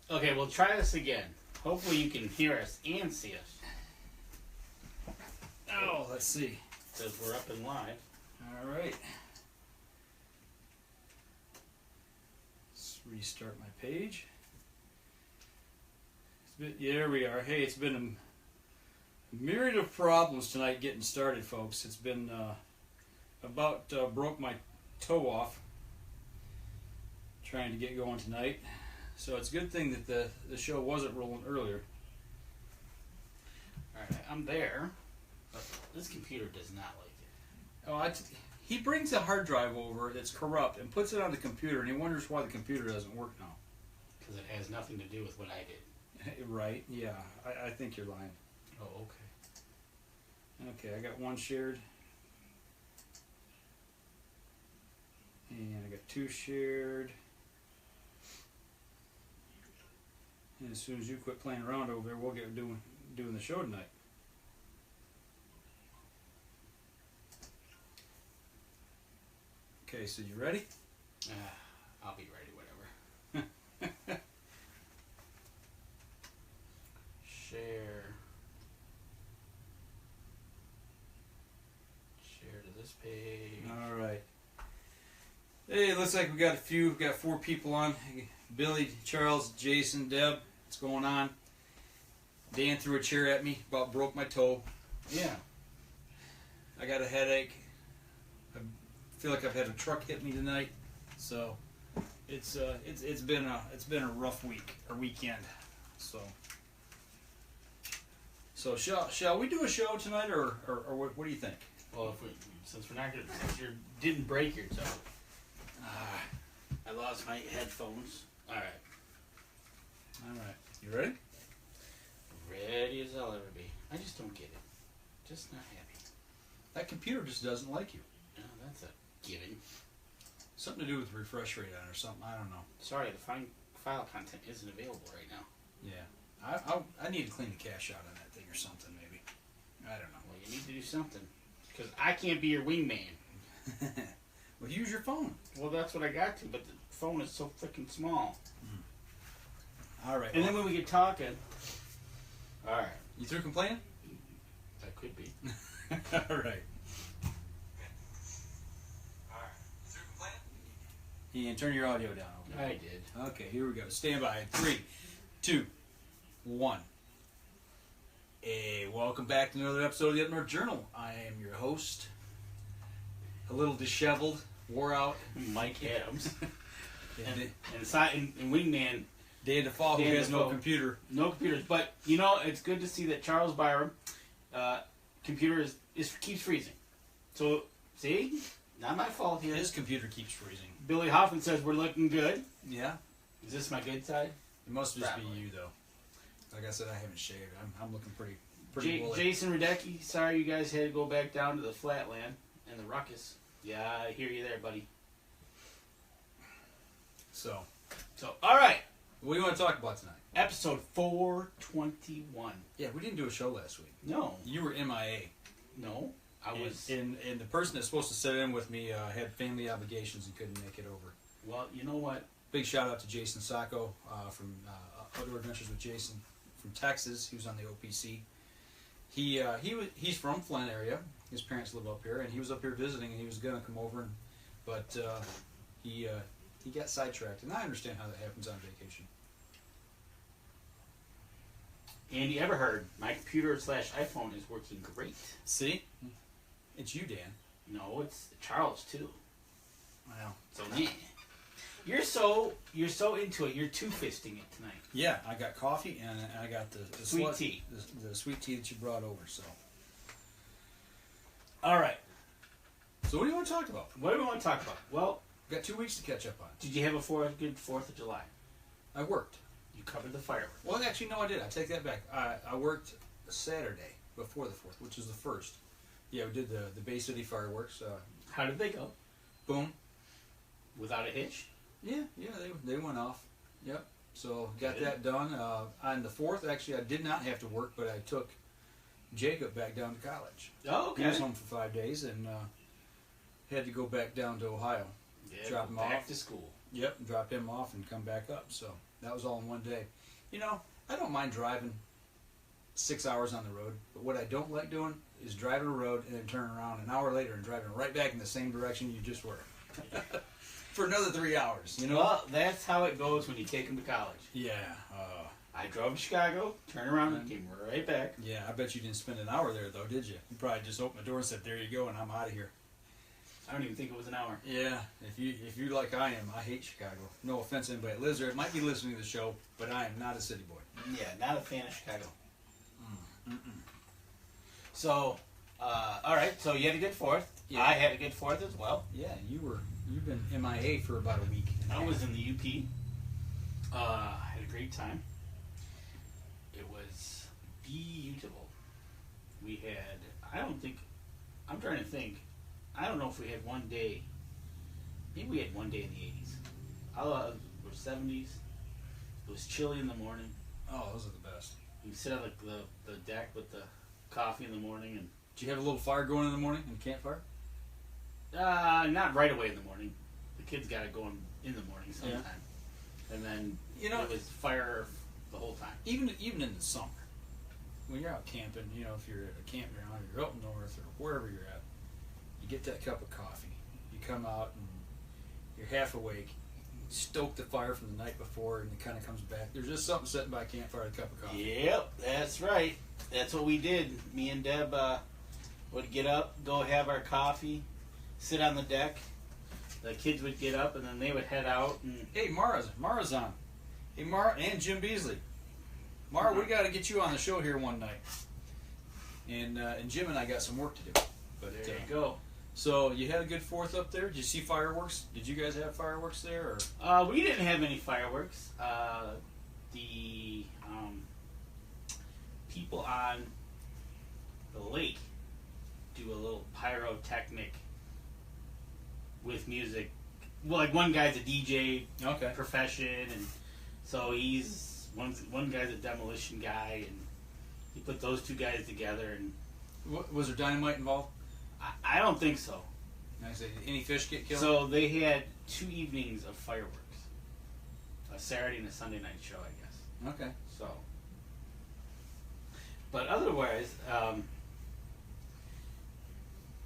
Okay, we'll try this again. Hopefully you can hear us and see us. Oh, let's see. Says we're up and live. All right. Let's restart my page. There we are. Hey, it's been a myriad of problems tonight getting started, folks. It's been about broke my toe off trying to get going tonight. So it's a good thing that the show wasn't rolling earlier. Alright, I'm there. But this computer does not like it. Oh, he brings a hard drive over that's corrupt and puts it on the computer, and he wonders why the computer doesn't work now. Because it has nothing to do with what I did. Right, yeah. I think you're lying. Oh, okay. Okay, I got one shared. And I got two shared. And as soon as you quit playing around over there, we'll get doing the show tonight. Okay, so you ready? I'll be ready, whatever. Share to this page. All right. Hey, it looks like we got four people on. Billy, Charles, Jason, Deb. What's going on? Dan threw a chair at me, about broke my toe. Yeah. I got a headache. I feel like I've had a truck hit me tonight. So it's been a rough week or weekend. So shall we do a show tonight or what do you think? Well, since you didn't break your toe. I lost my headphones. All right. You ready? Ready as I'll ever be. I just don't get it. Just not happy. That computer just doesn't like you. No, that's a given. Something to do with refresh rate on or something. I don't know. Sorry, the file content isn't available right now. Yeah. I need to clean the cache out on that thing or something maybe. I don't know. Well, you need to do something. Because I can't be your wingman. Well, use your phone. Well, that's what I got to, but the phone is so freaking small. All right. And then when we get talking... All right. You through complaining? That could be. All right. And turn your audio down. Okay? I did. Okay, here we go. Stand by. 3, 2, 1. Hey, welcome back to another episode of the Up North Journal. I am your host, a little disheveled, wore out, Mike Adams. and Wingman... Dan DeFaul, who has no computer. No computers. But, you know, it's good to see that Charles Byram, computer keeps freezing. So, see? Not my fault here. His computer keeps freezing. Billy Hoffman says we're looking good. Yeah. Is this my good side? It must just be you, though. Like I said, I haven't shaved. I'm looking pretty woolly. Jason Radecki, sorry you guys had to go back down to the flatland and the ruckus. Yeah, I hear you there, buddy. So, all right. What do you want to talk about tonight? Episode 421. Yeah, we didn't do a show last week. No. You were MIA. No, I was... And the person that's supposed to sit in with me had family obligations and couldn't make it over. Well, you know what? Big shout out to Jason Sacco from Outdoor Adventures with Jason from Texas. He was on the OPC. He's from Flint area. His parents live up here, and he was up here visiting, and he was going to come over, but he got sidetracked. And I understand how that happens on vacation. Andy Everheard, my computer / iPhone is working great. See? It's you, Dan. No, it's Charles, too. Wow. So, yeah. You're so into it. You're two-fisting it tonight. Yeah, I got coffee and I got the sweet tea. The sweet tea that you brought over. So, all right. So, what do you want to talk about? What do we want to talk about? Well, we've got 2 weeks to catch up on. Did you have a good 4th of July? I worked. You covered the fireworks. Well, actually, no, I did. I take that back. I worked Saturday before the 4th, which is the 1st. Yeah, we did the Bay City fireworks. How did they go? Boom. Without a hitch? Yeah, they went off. Yep. So got that done. On the 4th, actually, I did not have to work, but I took Jacob back down to college. Oh, okay. He was home for 5 days and had to go back down to Ohio. Yeah, drop him back off. to school. Yep, drop him off and come back up. So that was all in one day. You know, I don't mind driving 6 hours on the road, but what I don't like doing is driving a road and then turning around an hour later and driving right back in the same direction you just were. For another 3 hours, you know? Well, that's how it goes when you take them to college. Yeah. I drove to Chicago, turned around, and came right back. Yeah, I bet you didn't spend an hour there, though, did you? You probably just opened the door and said, there you go, and I'm out of here. I don't even think it was an hour. Yeah, if you like I am, I hate Chicago. No offense to anybody that lives there. It might be listening to the show, but I am not a city boy. Yeah, not a fan of Chicago. So, all right, so you had a good 4th. Yeah. I had a good 4th as well. Yeah, you've been MIA for about a week. I was in the UP. I had a great time. It was beautiful. We had, I'm trying to think. I don't know if we had one day. Maybe we had one day in the 80s. We're 70s. It was chilly in the morning. Oh, those are the best. You sit on the deck with the coffee in the morning. And Did you have a little fire going in the morning, and campfire? not right away in the morning. The kids got it going in the morning sometime. Yeah. And then You know, it was fire the whole time. even in the summer, when you're out camping, you know, if you're at a campground or you're up north or wherever you're at, you get that cup of coffee. You come out and you're half awake. You stoke the fire from the night before, and it kind of comes back. There's just something sitting by a campfire with a cup of coffee. Yep, that's right. That's what we did. Me and Deb would get up, go have our coffee, sit on the deck. The kids would get up, and then they would head out. And Hey, Mara's on. Hey, Mara and Jim Beasley. Mara, we got to get you on the show here one night. And Jim and I got some work to do. But there you go. So you had a good 4th up there. Did you see fireworks? Did you guys have fireworks there? Or? We didn't have any fireworks. The people on the lake do a little pyrotechnic with music. Well, like one guy's a DJ Okay. profession, and so he's one guy's a demolition guy, and he put those two guys together. And Was there dynamite involved? I don't think so. I say, any fish get killed? So they had 2 evenings of fireworks, a Saturday and a Sunday night show, I guess. Okay. So, but otherwise,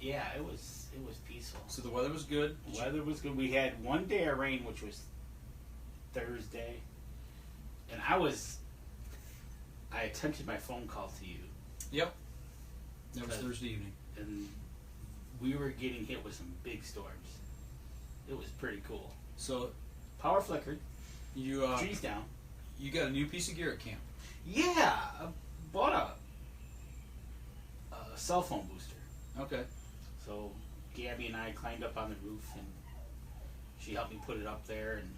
yeah, it was peaceful. So the weather was good. The weather was good. We had one day of rain, which was Thursday, and I attempted my phone call to you. Yep. That was Thursday evening. And we were getting hit with some big storms. It was pretty cool. So Power flickered. you Trees down. you got a new piece of gear at camp. Yeah, I bought a cell phone booster. Okay. So Gabby and I climbed up on the roof, and she helped me put it up there, and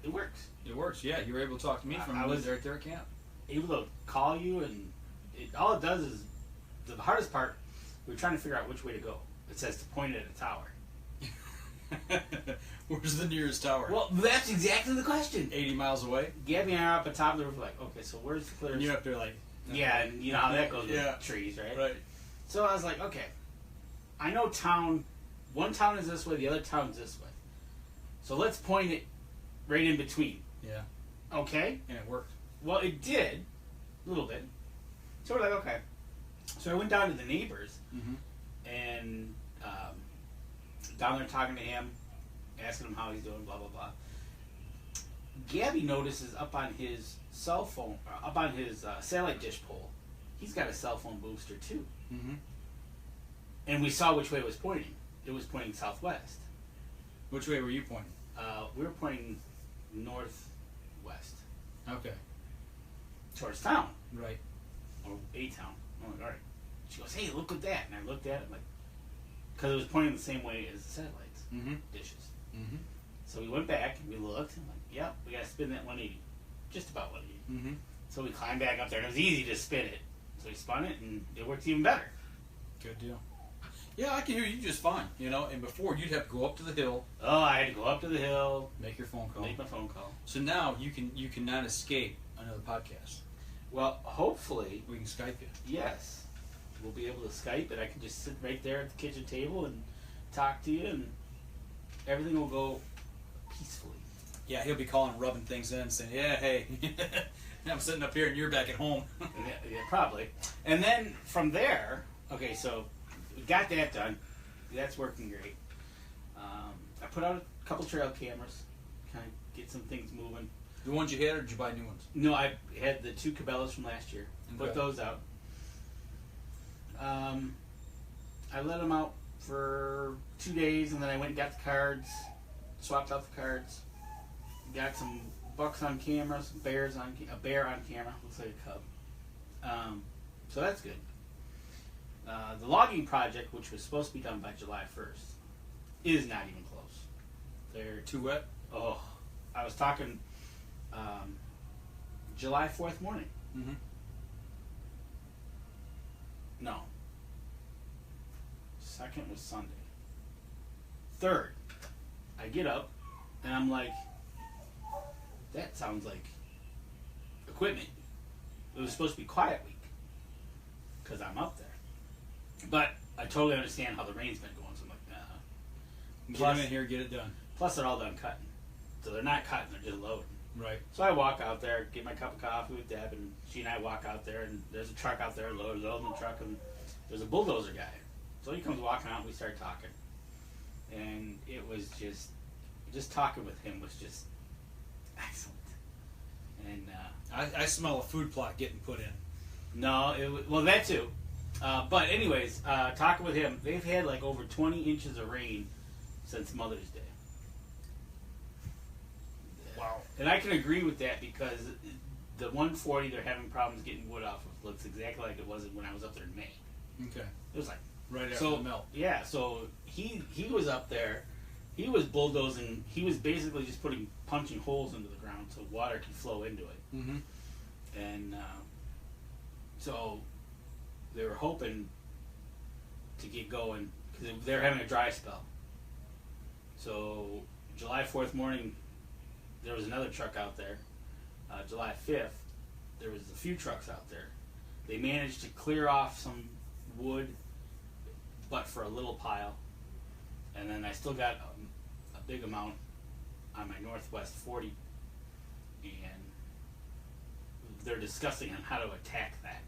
it works. It works. Yeah, you were able to talk to me from I was right there at camp. Able to call you, and all it does is, the hardest part, we were trying to figure out which way to go. It says to point it at a tower. Where's the nearest tower? Well, that's exactly the question. 80 miles away. Gabby and I are up at the top of the roof, like, okay, so where's the clearest? And you're up there like. Yeah, and you know how that goes Yeah. with trees, right? Right. So I was like, okay, I know one town is this way, the other town's this way. So let's point it right in between. Yeah. Okay? And it worked. Well, it did, a little bit. So we're like, okay. So I went down to the neighbors, and down there talking to him, asking him how he's doing, blah, blah, blah. Gabby notices up on his cell phone, up on his satellite dish pole, he's got a cell phone booster too. And we saw which way it was pointing. It was pointing southwest. Which way were you pointing? We were pointing northwest, Okay. towards town, Right. or a town. I'm like, all right. She goes, hey, look at that. And I looked at it, like, because it was pointing the same way as the satellites dishes. So we went back and we looked, and like, yeah, we got to spin that 180, just about 180. So we climbed back up there, and it was easy to spin it. So we spun it, and it worked even better. Good deal. Yeah, I can hear you just fine. You know, and before you'd have to go up to the hill, Oh, I had to go up to the hill, make your phone call. make my phone call. So now you cannot escape another podcast. Well, hopefully, We can Skype you. yes, we'll be able to Skype, and I can just sit right there at the kitchen table and talk to you, and everything will go peacefully. Yeah, he'll be calling and rubbing things in, saying, "Yeah, hey, I'm sitting up here and you're back at home." Yeah, probably. And then from there, okay, so we got that done. That's working great. I put out a couple trail cameras, kind of get some things moving. The ones you had, or did you buy new ones? No, I had the 2 Cabela's from last year. Put Okay. those out. I let them out for 2 days, and then I went and got the cards, swapped out the cards, got some bucks on camera, some bears on a bear on camera, looks like a cub. So that's good. The logging project, which was supposed to be done by July 1st, is not even close. They're Too wet? oh, I was talking July 4th morning. Mm-hmm. No. 2nd was Sunday. 3rd, I get up and I'm like, that sounds like equipment. It was supposed to be quiet week because I'm up there. But I totally understand how the rain's been going, so I'm like, Get Plus- them in here, get it done. Plus, they're all done cutting. So they're not cutting, they're just loading. Right. So I walk out there, get my cup of coffee with Deb, and she and I walk out there, and there's a truck out there, loading the truck, and there's a bulldozer guy. So he comes walking out, and we start talking. And it was just talking with him was just excellent. And I smell a food plot getting put in. no, it was, well, that too. But anyways, talking with him, they've had like over 20 inches of rain since Mother's Day. Wow. And I can agree with that because the 140 they're having problems getting wood off of looks exactly like it was when I was up there in May. Okay. It was like Right after so the melt. yeah. So he was up there. He was bulldozing. He was basically just punching holes into the ground so water could flow into it. Mm-hmm. And so they were hoping to get going because they're having a dry spell. So July 4th morning, there was another truck out there. July 5th, there was a few trucks out there. They managed to clear off some wood, but for a little pile. And then I still got a big amount on my Northwest 40. And they're discussing on how to attack that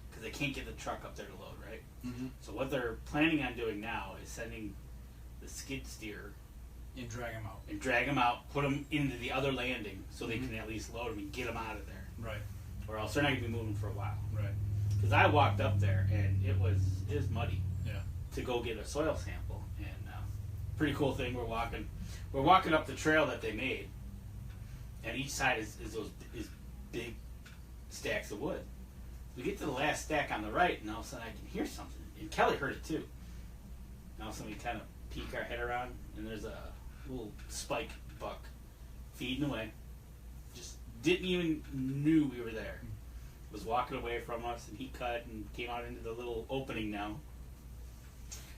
because they can't get the truck up there to load, right? Mm-hmm. So what they're planning on doing now is sending the skid steer And drag them out. and drag them out, put them into the other landing so they Mhm. can at least load them and get them out of there. Right. Or else they're not going to be moving for a while. Right. Because I walked up there and it was muddy Yeah. to go get a soil sample. And pretty cool thing. We're walking up the trail that they made, and each side is big stacks of wood. We get to the last stack on the right, and all of a sudden I can hear something. And Kelly heard it too. And all of a sudden we kind of peek our head around, and there's a little spike buck feeding away. Just didn't even knew we were there. Was walking away from us, and he cut and came out into the little opening now.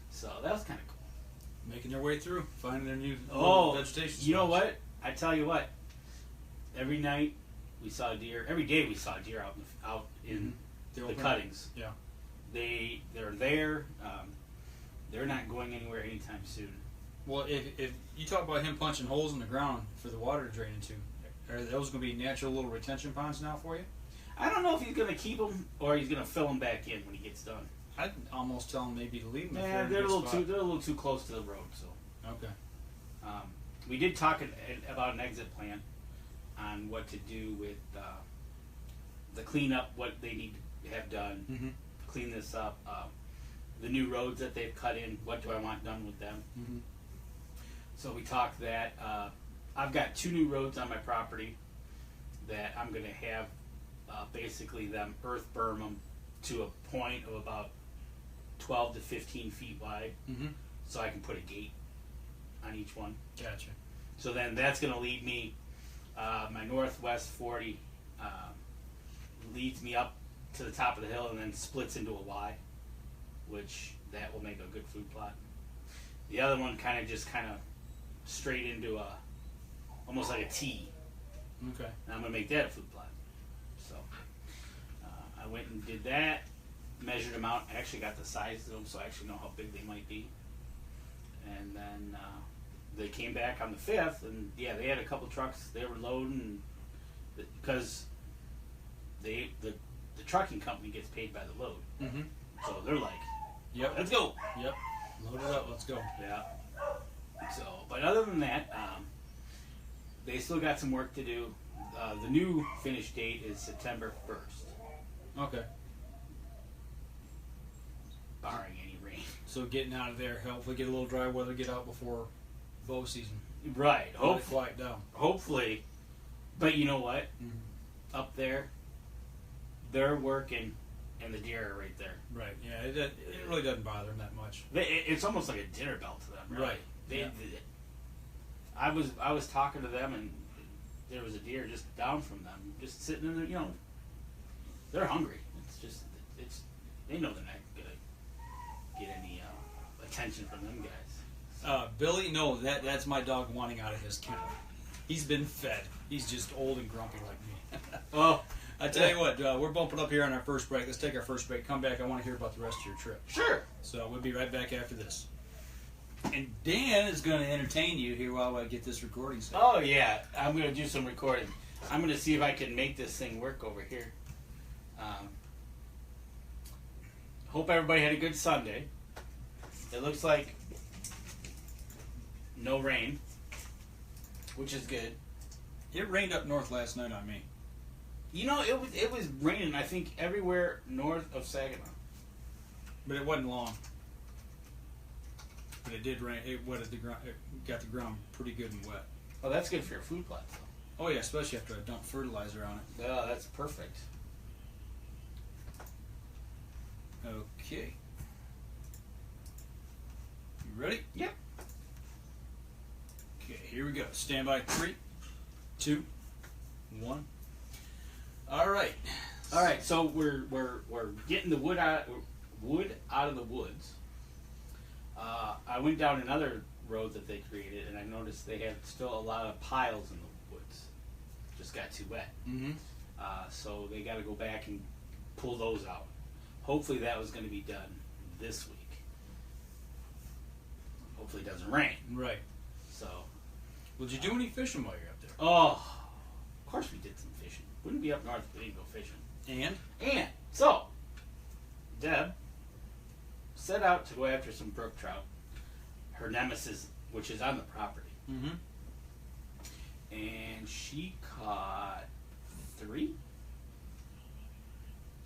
So that was kind of cool. Making their way through, finding their new vegetation. You know spots. what? I tell you what. Every night we saw deer. Every day we saw deer out in the open. cuttings. Yeah. They're there. They're not going anywhere anytime soon. Well, if you talk about him punching holes in the ground for the water to drain into, are those going to be natural little retention ponds now for you? I don't know if he's going to keep them or he's going to fill them back in when he gets done. I'd almost tell him maybe to leave them. Yeah, they're a little too close to the road. So Okay. we did talk about an exit plan on what to do with the cleanup, what they need to have done, Mm-hmm. clean this up, the new roads that they've cut in. What do I want done with them? Mm-hmm. So we talked that I've got 2 new roads on my property that I'm going to have basically them earth berm them to a point of about 12 to 15 feet wide, Mm-hmm. so I can put a gate on each one. Gotcha. So then that's going to lead me, my Northwest 40 leads me up to the top of the hill and then splits into a Y, which that will make a good food plot. The other one kind of straight into almost like a T, Okay. and I'm going to make that a food plot. So I went and did that, measured them out. I actually got the size of them, so I actually know how big they might be. And then they came back on the 5th, and yeah, they had a couple trucks they were loading, because the trucking company gets paid by the load. Mm-hmm. So they're like, Yep. let's go. Yep. Load it up. Let's go. Yeah. So, but other than that, they still got some work to do. The new finish date is September 1st, Okay. barring any rain. So getting out of there, hopefully get a little dry weather, get out before bow season. Right. Let it quiet down. Hopefully. But you know what? Mm-hmm. Up there, they're working, and the deer are right there. Right. Yeah. It really doesn't bother them that much. It's almost like a dinner bell to them. Really. Right. Yeah. I was talking to them, and there was a deer just down from them, just sitting in there. You know, they're hungry. It's they know they're not gonna get any attention from them guys. Billy, no, that's my dog wanting out of his kennel. He's been fed. He's just old and grumpy like me. Oh, I tell you what, we're bumping up here on our first break. Let's take our first break. Come back. I want to hear about the rest of your trip. sure. So we'll be right back after this. And Dan is going to entertain you here while I get this recording set. Oh yeah, I'm gonna do some recording. I'm gonna see if I can make this thing work over here. Hope everybody had a good Sunday. It looks like no rain, which is good. It rained up north last night on me. You know, it was raining, I think, everywhere north of Saginaw. But it wasn't long. But it did rain. It wetted the ground. It got the ground pretty good and wet. Oh, that's good for your food plots, though. Oh yeah, especially after I dumped fertilizer on it. Oh, that's perfect. Okay. You ready? Yep. Okay, here we go. Stand by. 3, 2, 1. All right. All right. So we're getting the wood out of the woods. I went down another road that they created, and I noticed they had still a lot of piles in the woods. Just got too wet. Mm-hmm. So they got to go back and pull those out. Hopefully that was going to be done this week. Hopefully it doesn't rain. Right. So. Would you do any fishing while you're up there? Oh, of course we did some fishing. Wouldn't be up north if we didn't go fishing. And? So, Deb set out to go after some brook trout, her nemesis, which is on the property. Mm-hmm. And she caught 3.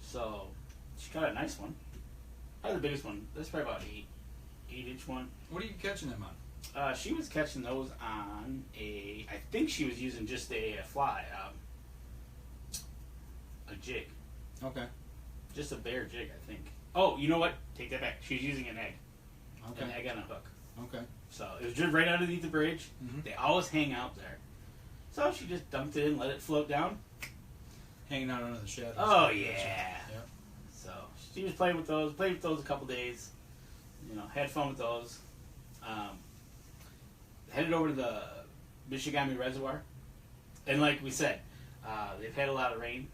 So, she caught a nice one. Probably the biggest one. That's probably about 8-inch one. What are you catching them on? She was catching those on I think she was using just a fly, a jig. Okay. Just a bare jig, I think. Oh, you know what? Take that back. She was using an egg. Okay. An egg on a hook. Okay. So it was just right underneath the bridge. Mm-hmm. They always hang out there. So she just dumped it in, let it float down. Hanging out under the shadows. Oh, yeah. Yep. So she was playing with those a couple days. You know, had fun with those. Headed over to the Michigami Reservoir. And like we said, they've had a lot of rain.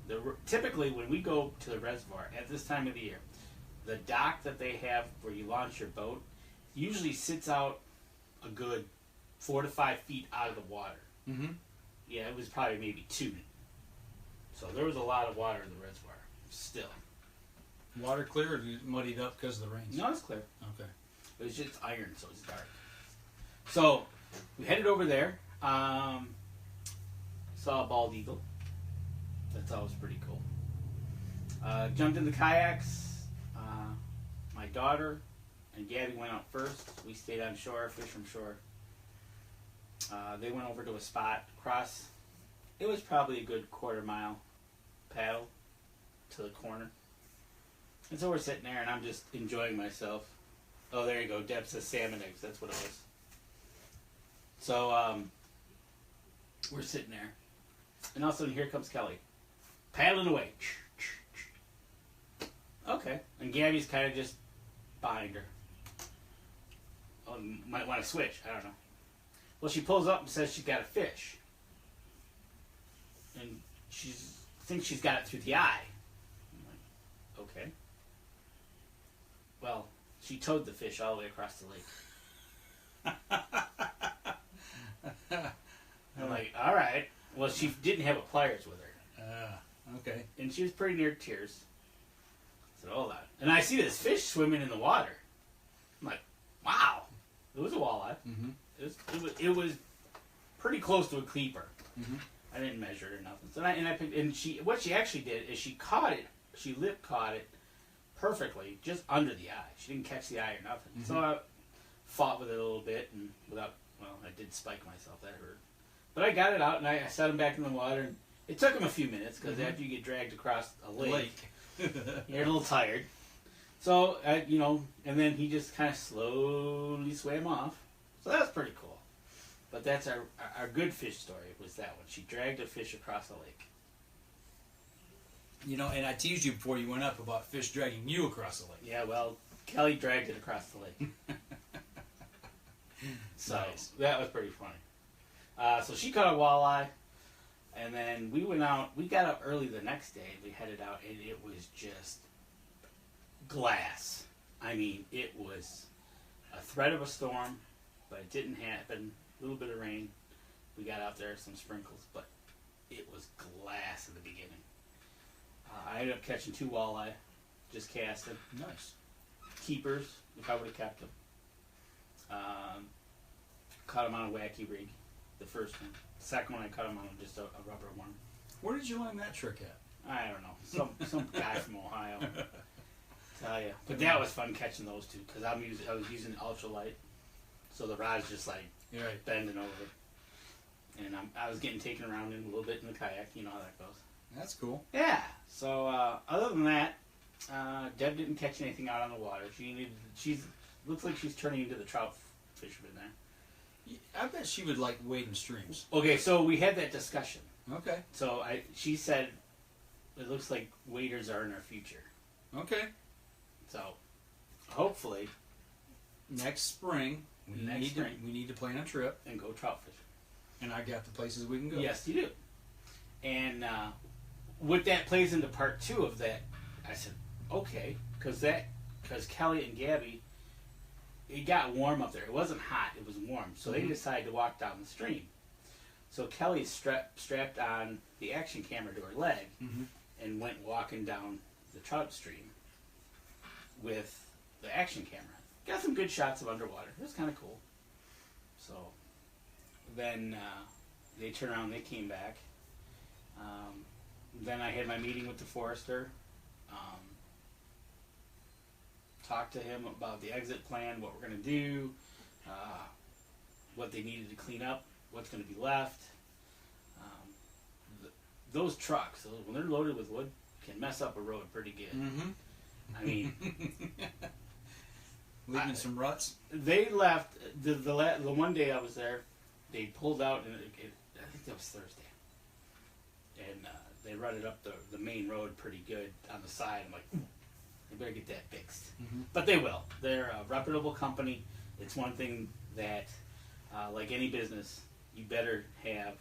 Typically, when we go to the reservoir at this time of the year, the dock that they have where you launch your boat usually sits out a good 4 to 5 feet out of the water. Mm-hmm. Yeah, it was probably maybe 2. So there was a lot of water in the reservoir still. Water clear or muddied up because of the rains? No, it's clear. Okay. But it's just iron, so it's dark. So we headed over there. Saw a bald eagle. That's always pretty cool. Jumped in the kayaks. My daughter and Gabby went out first. We stayed on shore, fish from shore. They went over to a spot across. It was probably a good quarter-mile paddle to the corner. And so we're sitting there, and I'm just enjoying myself. Oh, there you go. Deb says salmon eggs. That's what it was. So we're sitting there. And all of a sudden, here comes Kelly. Paddling away. Okay. And Gabby's kind of just behind her. Oh, might want to switch. I don't know. Well, she pulls up and says she's got a fish. And she thinks she's got it through the eye. I'm like, okay. Well, she towed the fish all the way across the lake. I'm like, all right. Well, she didn't have a pliers with her. Okay. And she was pretty near tears. I said, hold on. And I see this fish swimming in the water. I'm like, wow. It was a walleye. Mm-hmm. It was pretty close to a keeper. Mm-hmm. I didn't measure it or nothing. So I picked, and what she actually did is she caught it. She lip caught it perfectly, just under the eye. She didn't catch the eye or nothing. Mm-hmm. So I fought with it a little bit, and I did spike myself. That hurt. But I got it out, and I set him back in the water. And it took him a few minutes, because after you get dragged across a lake. You're a little tired. So, and then he just kind of slowly swam off. So that was pretty cool. But that's our good fish story, was that one. She dragged a fish across the lake. And I teased you before you went up about fish dragging you across the lake. Yeah, well, Kelly dragged it across the lake. So nice. That was pretty funny. So she caught a walleye. And then we went out. We got up early the next day. We headed out, and it was just glass. I mean, it was a threat of a storm, but it didn't happen. A little bit of rain. We got out there, some sprinkles, but it was glass in the beginning. I ended up catching 2 walleye, just casting. Nice. Keepers, if I would have kept them. Caught them on a wacky rig, the first one. The second one I caught them on just a rubber one. Where did you learn that trick at? I don't know. Some guy from Ohio. Tell you. But that was fun catching those two, because I was using ultralight, so the rod's just like bending over. And I was getting taken around in a little bit in the kayak. You know how that goes. That's cool. Yeah. So other than that, Deb didn't catch anything out on the water. Looks like she's turning into the trout fisherman there. I bet she would like wade in streams. Okay, so we had that discussion. Okay. So she said it looks like waders are in our future. Okay. So hopefully next spring we need to plan a trip and go trout fishing. And I got the places we can go. Yes, you do. And what that plays into part 2 of that, I said, okay, because Kelly and Gabby, it got warm up there. It wasn't hot, it was warm. So they decided to walk down the stream. So Kelly strapped on the action camera to her leg and went walking down the trout stream with the action camera. Got some good shots of underwater. It was kind of cool. So then they turned around and they came back. Then I had my meeting with the forester. Talked to him about the exit plan, what we're going to do, what they needed to clean up, what's going to be left. Those trucks, when they're loaded with wood, can mess up a road pretty good. Mm-hmm. I mean, leaving some ruts. They left the one day I was there. They pulled out, and I think that was Thursday, and they rutted up the main road pretty good on the side. I'm like, they better get that fixed. Mm-hmm. But they will. They're a reputable company. It's one thing that, like any business, you better have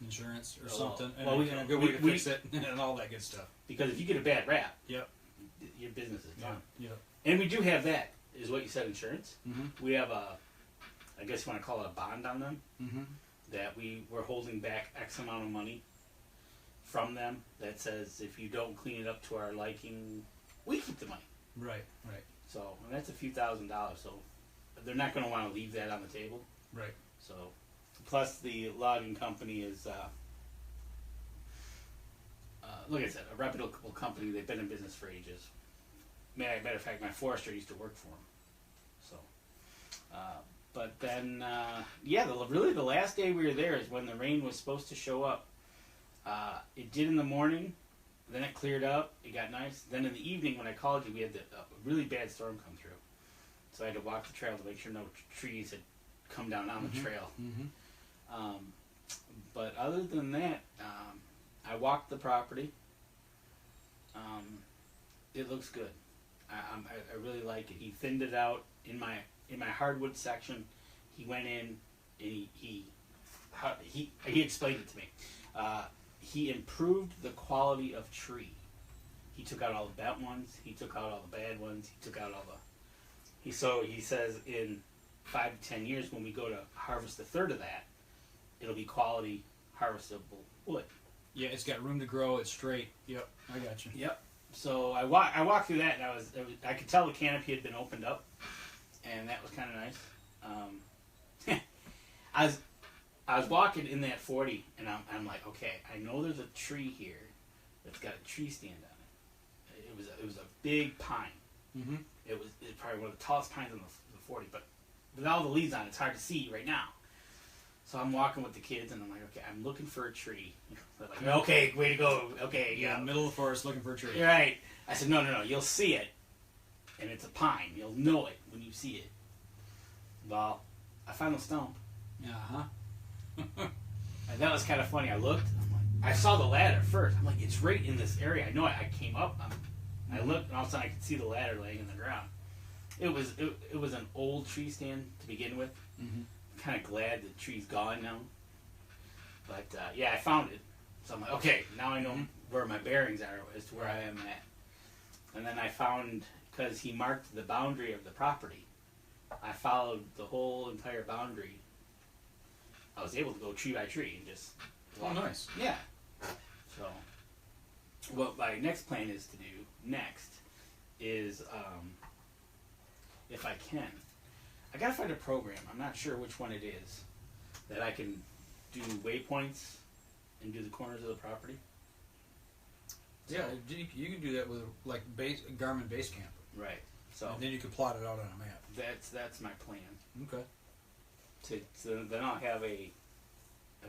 insurance or something, and a good way to fix it, and all that good stuff. Because if you get a bad rap, your business is done. Yep. And we do have that, is what you said, insurance. Mm-hmm. We have I guess you want to call it a bond on them, that we're holding back X amount of money from them that says if you don't clean it up to our liking, we keep the money. Right. So, and that's a few $1,000s, so they're not going to want to leave that on the table. Right. So, plus the logging company is, like I said, a reputable company. They've been in business for ages. Matter of fact, my forester used to work for them. So, but then, really the last day we were there is when the rain was supposed to show up. It did in the morning, then it cleared up, it got nice. Then in the evening when I called you, we had a really bad storm come through. So I had to walk the trail to make sure no trees had come down on the trail. Mm-hmm. But other than that, I walked the property. It looks good. I really like it. He thinned it out in my hardwood section. He went in and he explained it to me. He improved the quality of tree. He took out all the bent ones. He took out all the bad ones. He took out all the. So he says in 5 to 10 years when we go to harvest a third of that, it'll be quality harvestable wood. Yeah, it's got room to grow. It's straight. Yep, I got you. Yep. So I walked through that, and I could tell the canopy had been opened up, and that was kind of nice. I was walking in that 40, and I'm like, okay, I know there's a tree here that's got a tree stand on it. It was a big pine. Mm-hmm. It was probably one of the tallest pines in the 40, but with all the leaves on it, it's hard to see right now. So I'm walking with the kids, and I'm like, okay, I'm looking for a tree. They're like, okay, way to go. Okay, yeah. Middle of the forest looking for a tree. Right. I said, no, you'll see it. And it's a pine. You'll know it when you see it. Well, I found the stump. Uh-huh. And that was kind of funny. I looked. I'm like, I saw the ladder first. I'm like, it's right in this area. I know it. I came up. I looked, and all of a sudden I could see the ladder laying in the ground. It was an old tree stand to begin with. Mm-hmm. I'm kind of glad the tree's gone now. But, yeah, I found it. So I'm like, okay, now I know where my bearings are as to where I am at. And then I found, because he marked the boundary of the property, I followed the whole entire boundary. I was able to go tree by tree and just walk. Oh, nice. Yeah. So, what my next plan is to do next is, if I can, I gotta find a program. I'm not sure which one it is that I can do waypoints and do the corners of the property. Yeah, you can do that with like Garmin Basecamp. Right. So and then you can plot it out on a map. That's my plan. Okay. So then I'll have a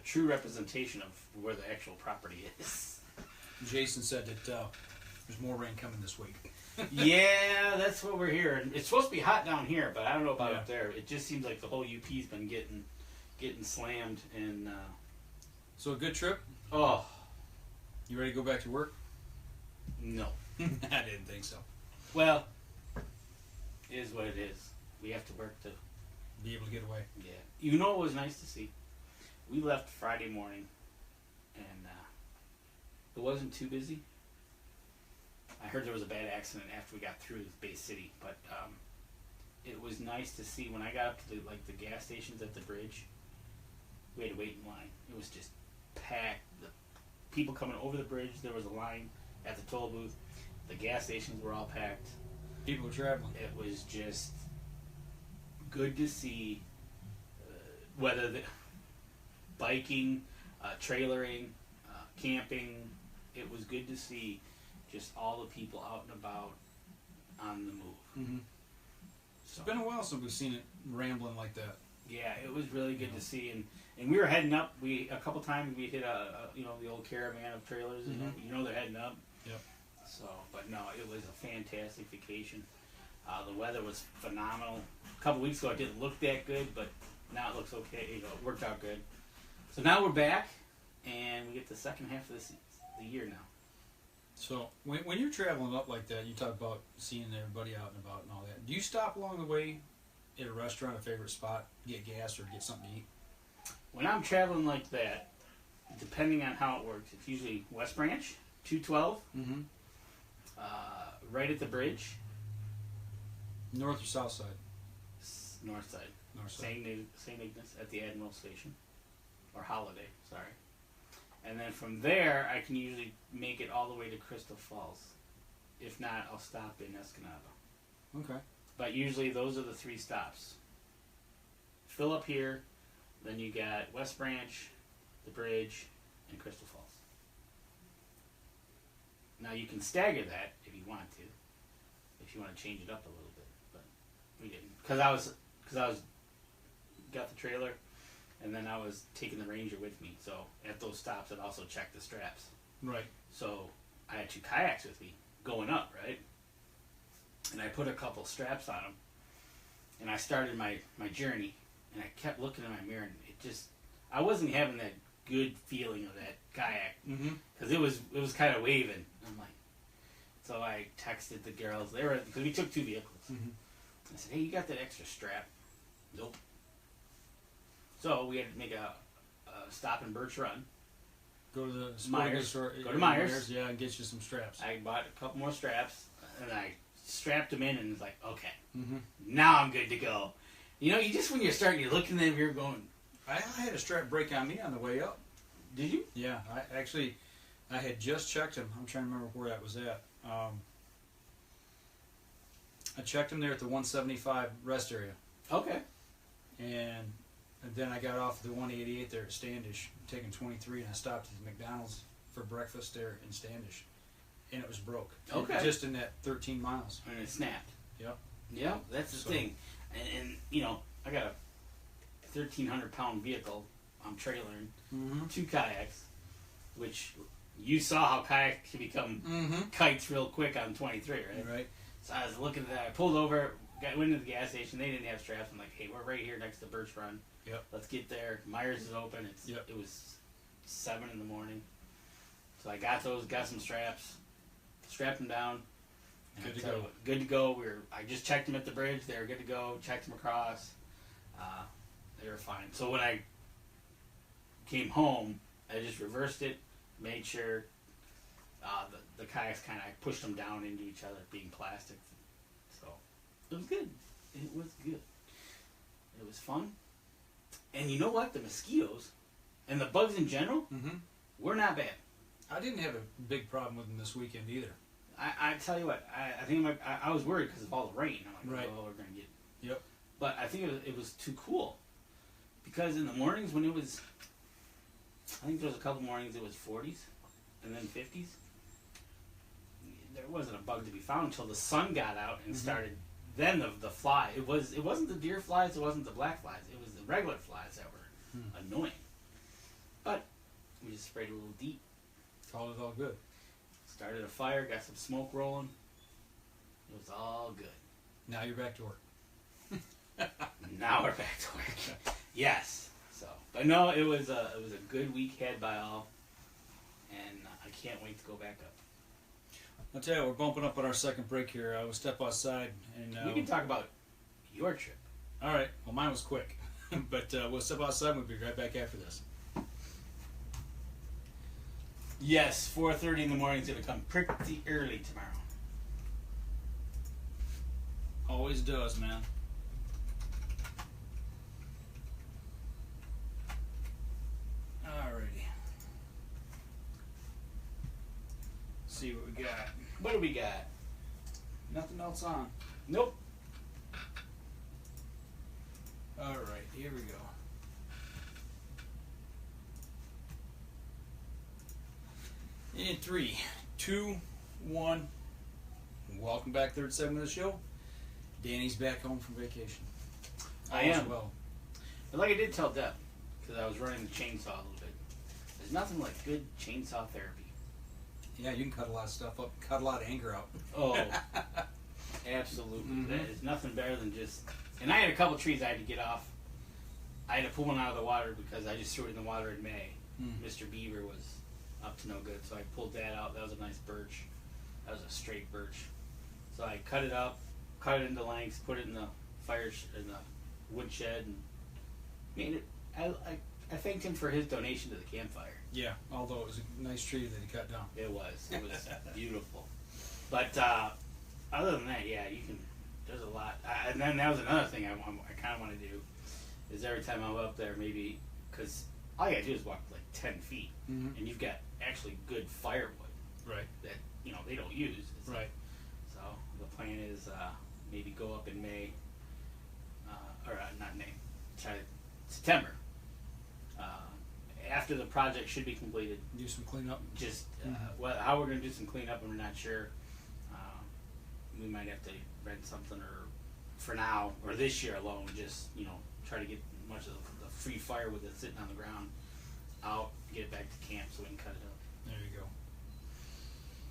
true representation of where the actual property is. Jason said that there's more rain coming this week. Yeah, that's what we're hearing. It's supposed to be hot down here, but I don't know about Yeah. up there. It just seems like the whole UP's been getting slammed. And So a good trip. oh, You ready to go back to work? no. I didn't think so. Well, it is what it is. We have to work to. Be able to get away. Yeah. You know what was nice to see? We left Friday morning, and it wasn't too busy. I heard there was a bad accident after we got through Bay City, but it was nice to see when I got up to the gas stations at the bridge. We had to wait in line. It was just packed. The people coming over the bridge, there was a line at the toll booth. The gas stations were all packed. People are traveling. It was just good to see whether the biking, trailering, camping. It was good to see just all the people out and about on the move. Mm-hmm. So, It's been a while since we've seen it rambling like that. yeah, it was really good to see, and we were heading up. A couple times we hit the old caravan of trailers, and they're heading up. Yep. So, but no, it was a fantastic vacation. The weather was phenomenal. A couple weeks ago it didn't look that good, but now it looks okay. It worked out good. So now we're back, and we get the second half of the year now. So when you're traveling up like that, you talk about seeing everybody out and about and all that. Do you stop along the way at a restaurant, a favorite spot, get gas or get something to eat? When I'm traveling like that, depending on how it works, it's usually West Branch, 212, Mm-hmm. right at the bridge, North or south side? north side. North side. St. Ignace at the Admiral Station, or Holiday, sorry. And then from there, I can usually make it all the way to Crystal Falls. If not, I'll stop in Escanaba. Okay. But usually those are the three stops. Fill up here, then you got West Branch, the bridge, and Crystal Falls. Now you can stagger that if you want to, if you want to change it up a little bit. But we didn't, because I was got the trailer, and then I was taking the Ranger with me. So at those stops, I'd also check the straps. Right. So I had two kayaks with me going up, right? And I put a couple straps on them, and I started my journey, and I kept looking in my mirror, and I wasn't having that good feeling of that kayak, because it was kind of waving. I'm like, so I texted the girls, because we took two vehicles. I said, hey, you got that extra strap? Nope. So we had to make a stop in Birch Run. Go to the Myers. store. Go to Myers. Yeah, and get you some straps. I bought a couple more straps, and I strapped them in, and it's like, okay, Mm-hmm. now I'm good to go. You know, when you're starting, you're looking at them, you're going, I had a strap break on me on the way up. Did you? Yeah, I had just checked him. I'm trying to remember where that was at. I checked him there at the 175 rest area. Okay. And then I got off the 188 there at Standish, taking 23, and I stopped at the McDonald's for breakfast there in Standish, and it was broke. Okay. Just in that 13 miles. And it snapped. Yep. Yep, that's the thing. And you know, I got a 1,300-pound vehicle. I'm trailering 2 kayaks, which you saw how kayaks can become kites real quick on 23, right? Right. So I was looking at that. I pulled over, went into the gas station. They didn't have straps. I'm like, hey, we're right here next to Birch Run. Yep. Let's get there. Myers is open. It was 7 in the morning. So I got those, got some straps, strapped them down. Good to go. Good to go. I just checked them at the bridge. They were good to go. Checked them across. They were fine. So when I came home, I just reversed it, made sure the kayaks kind of pushed them down into each other, being plastic. So it was good. It was good. It was fun. And you know what? The mosquitoes and the bugs in general were not bad. I didn't have a big problem with them this weekend either. I tell you what, I think I was worried because of all the rain. I'm like, right. oh, we're going to get... Yep. But I think it was too cool. Because in the mornings when it was... I think there was a couple mornings it was 40s and then 50s. There wasn't a bug to be found until the sun got out and started... Then the fly. It wasn't the deer flies, it wasn't the black flies. It was the regular flies that were annoying. But we just sprayed a little deep. All is all good. Started a fire, got some smoke rolling. It was all good. Now you're back to work. Now we're back to work. Yes. So, but no, it was a good week had by all, and I can't wait to go back up. I'll tell you, we're bumping up on our second break here. We'll step outside and we can talk about your trip. All right. Well, mine was quick, but we'll step outside and we'll be right back after this. Yes, 4:30 in the morning is going to come pretty early tomorrow. Always does, man. Alrighty. See what we got. What do we got? Nothing else on. Nope. Alright, here we go. In 3, 2, 1. Welcome back, third segment of the show. Danny's back home from vacation. I am. As well. But like I did tell Deb, because I was running the chainsaw a little bit, there's nothing like good chainsaw therapy. Yeah, you can cut a lot of stuff up, cut a lot of anger out. Oh, absolutely. There's nothing better than just... And I had a couple trees I had to get off. I had to pull one out of the water because I just threw it in the water in May. Mr. Beaver was up to no good, so I pulled that out. That was a nice birch. That was a straight birch. So I cut it up, cut it into lengths, put it in the in the woodshed, and made it. I thanked him for his donation to the campfire. Yeah, although it was a nice tree that he cut down. It was beautiful. But other than that, yeah, you can. There's a lot. And then that was another thing I kind of want to do, is every time I'm up there, maybe, because all you gotta do is walk like 10 feet, and you've got actually good firewood. Right. That they don't use. It's right. So the plan is maybe go up in May, not May, September. After the project should be completed. Do some cleanup. Just how we're going to do some cleanup, and we're not sure. We might have to rent something, or for now, or this year alone, just try to get much of the free firewood that's sitting on the ground out, get it back to camp so we can cut it up. There you go.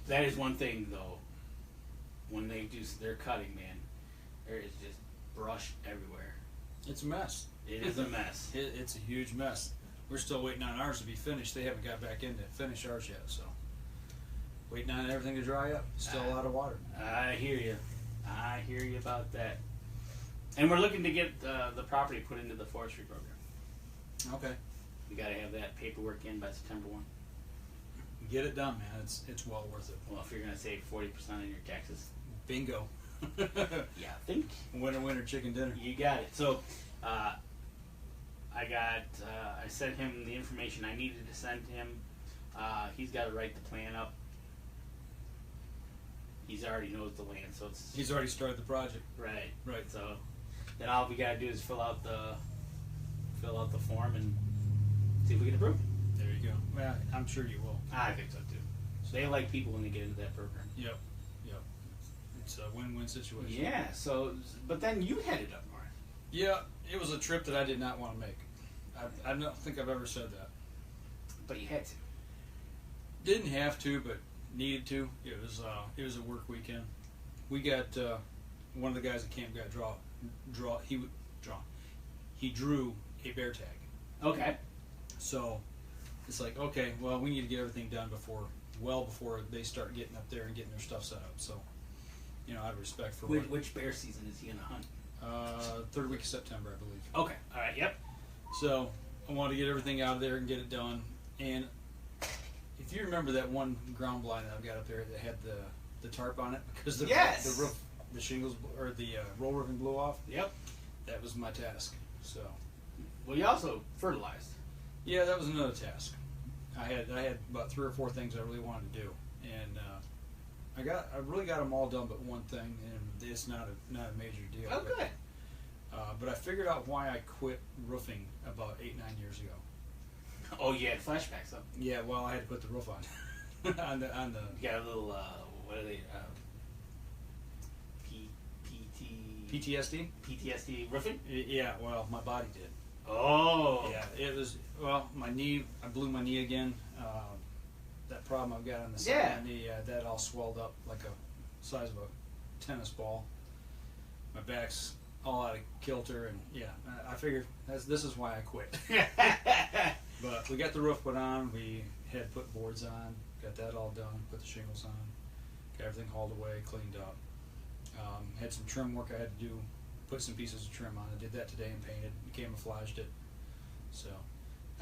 That is one thing, though. When they do their cutting, man, there is just brush everywhere. It's a mess. It is a mess. It's a huge mess. We're still waiting on ours to be finished. They haven't got back in to finish ours yet, so waiting on everything to dry up. Still a lot of water. I hear you. I hear you about that. And we're looking to get the property put into the forestry program. Okay. We got to have that paperwork in by September 1. Get it done, man. It's well worth it. Well, if you're going to save 40% on your taxes. Bingo. Yeah, think. Winner, winner, chicken dinner. You got it. So, I sent him the information I needed to send him. He's got to write the plan up. He's already knows the land, so he's already started the project. Right. Right. So then all we gotta do is fill out the form and see if we get approved. There you go. Well, I'm sure you will. I think so too. So they like people when they get into that program. Yep. It's a win-win situation. Yeah. So, but then you headed up north. Yeah, it was a trip that I did not want to make. I don't think I've ever said that. But you had to. Didn't have to, but needed to. It was a work weekend. We got one of the guys at camp got he drew a bear tag. Okay. So it's like, okay, well, we need to get everything done before they start getting up there and getting their stuff set up. So, out of respect for which bear season is he gonna hunt? Third week of September, I believe. Okay. All right. Yep. So I wanted to get everything out of there and get it done. And if you remember that one ground blind that I've got up there that had the tarp on it because the roof, the shingles or the roll roofing blew off. Yep. That was my task. So. Well, you also fertilized. Yeah, that was another task. I had about 3 or 4 things I really wanted to do, and I really got them all done, but one thing, and it's not a major deal. Oh, good. But I figured out why I quit roofing about 8-9 years ago. Oh, you had flashbacks up. Yeah, well, I had to put the roof on. on the. You got a little what are they? PTSD. PTSD roofing. Yeah, well, my body did. Oh. Yeah, it was. Well, my knee. I blew my knee again. That problem I've got on the side of my knee. That all swelled up like a size of a tennis ball. My back's all out of kilter, and I figured this is why I quit. But we got the roof put on. We had put boards on. Got that all done. Put the shingles on. Got everything hauled away, cleaned up. Had some trim work I had to do. Put some pieces of trim on. I did that today and painted, camouflaged it. So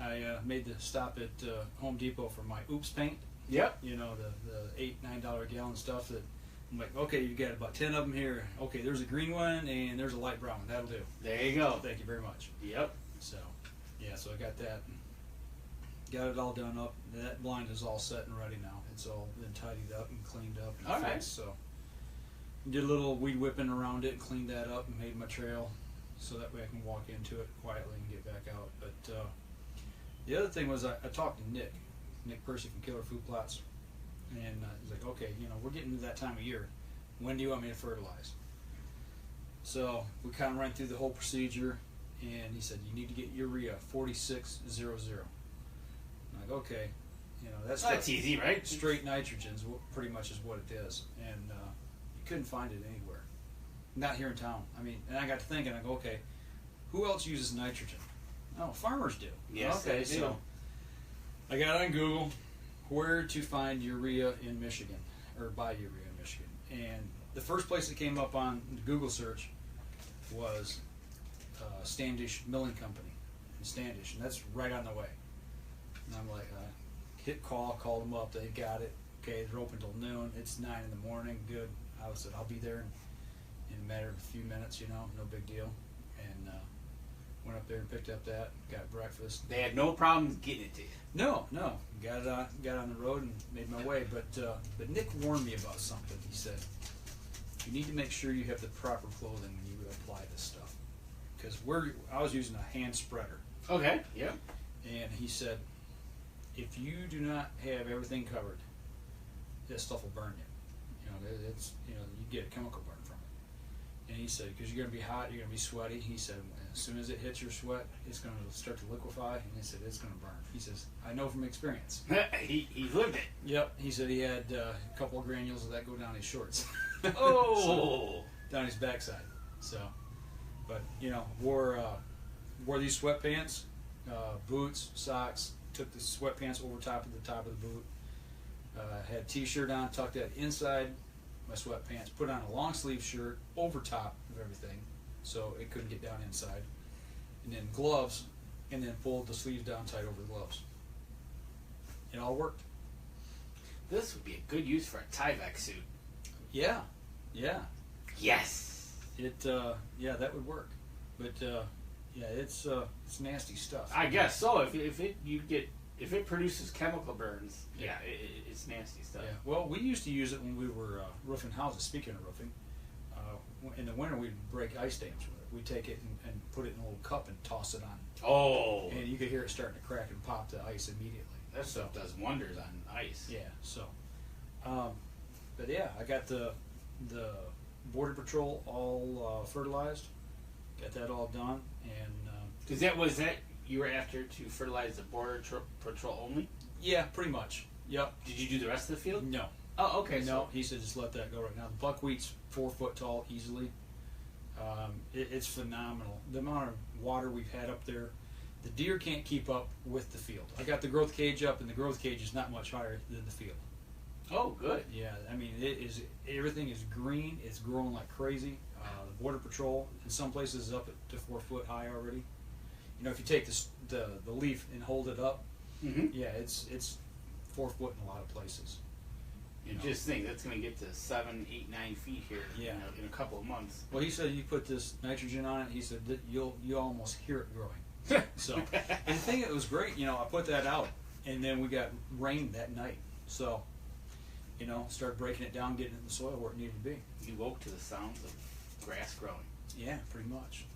I made the stop at Home Depot for my Oops paint. Yep. The $8-9 a gallon stuff that I'm like, okay, you got about 10 of them here. Okay, there's a green one and there's a light brown one. That'll do. There you go. Thank you very much. Yep. So so I got that. Got it all done up. That blind is all set and ready now. It's all been tidied up and cleaned up and fixed. Right. So did a little weed whipping around it and cleaned that up and made my trail so that way I can walk into it quietly and get back out. But the other thing was I talked to Nick Percy from Killer Food Plots, and he's like, okay, we're getting to that time of year. When do you want me to fertilize? So we kind of ran through the whole procedure, and he said, you need to get urea 4600. I'm like, okay, that's easy, right? Straight nitrogen's pretty much is what it is, and you couldn't find it anywhere. Not here in town. I mean, and I got to thinking, I go, okay, who else uses nitrogen? Oh, farmers do. Yes, okay, they do. So I got on Google where to find urea in Michigan, or buy urea in Michigan, and the first place that came up on the Google search was Standish Milling Company in Standish, and that's right on the way. And I'm like, called them up. They got it. Okay, they're open till noon. It's 9 in the morning. Good. I said I'll be there in a matter of a few minutes. No big deal. And went up there and picked up that. Got breakfast. They had no problem getting it to you. No. Got on the road and made my way. But Nick warned me about something. He said, you need to make sure you have the proper clothing when you apply this stuff, because I was using a hand spreader. Okay. Yeah. And he said, if you do not have everything covered, that stuff will burn you. You get a chemical burn from it. And he said, because you're going to be hot, you're going to be sweaty. He said, as soon as it hits your sweat, it's going to start to liquefy. And he said, it's going to burn. He says, I know from experience. he lived it. Yep. He said he had a couple of granules of that go down his shorts. Oh. So, down his backside. So, but wore these sweatpants, boots, socks. Took the sweatpants over top of the boot. Had a t-shirt on, tucked that inside my sweatpants. Put on a long sleeve shirt over top of everything, so it couldn't get down inside. And then gloves, and then pulled the sleeves down tight over the gloves. It all worked. This would be a good use for a Tyvek suit. Yeah. Yes. That would work. But Yeah, it's nasty stuff. I guess so. If it produces chemical burns, yeah, it's nasty stuff. Yeah. Well, we used to use it when we were roofing houses. Speaking of roofing, in the winter we'd break ice dams with it. We'd take it and put it in a little cup and toss it on. Oh. And you could hear it starting to crack and pop the ice immediately. That stuff does wonders on ice. Yeah. So, but yeah, I got the Border Patrol all fertilized. Got that all done, and was that you were after to fertilize the Border Patrol only? Yeah, pretty much. Yep. Did you do the rest of the field? No. Oh, okay. No, So he said just let that go right now. The buckwheat's 4 foot tall easily. It's phenomenal. The amount of water we've had up there, the deer can't keep up with the field. I got the growth cage up, and the growth cage is not much higher than the field. Oh, good. Yeah, I mean everything is green. It's growing like crazy. The Border Patrol in some places is up to 4 foot high already. You know, if you take the leaf and hold it up, yeah, it's 4 foot in a lot of places. You just think that's going to get to 7, 8, 9 feet here. Yeah. In a couple of months. Well, he said you put this nitrogen on it. He said that you'll almost hear it growing. So, and the thing that was great, you know, I put that out, and then we got rain that night. So, you know, started breaking it down, getting it in the soil where it needed to be. You woke to the sounds of grass growing. Yeah, pretty much.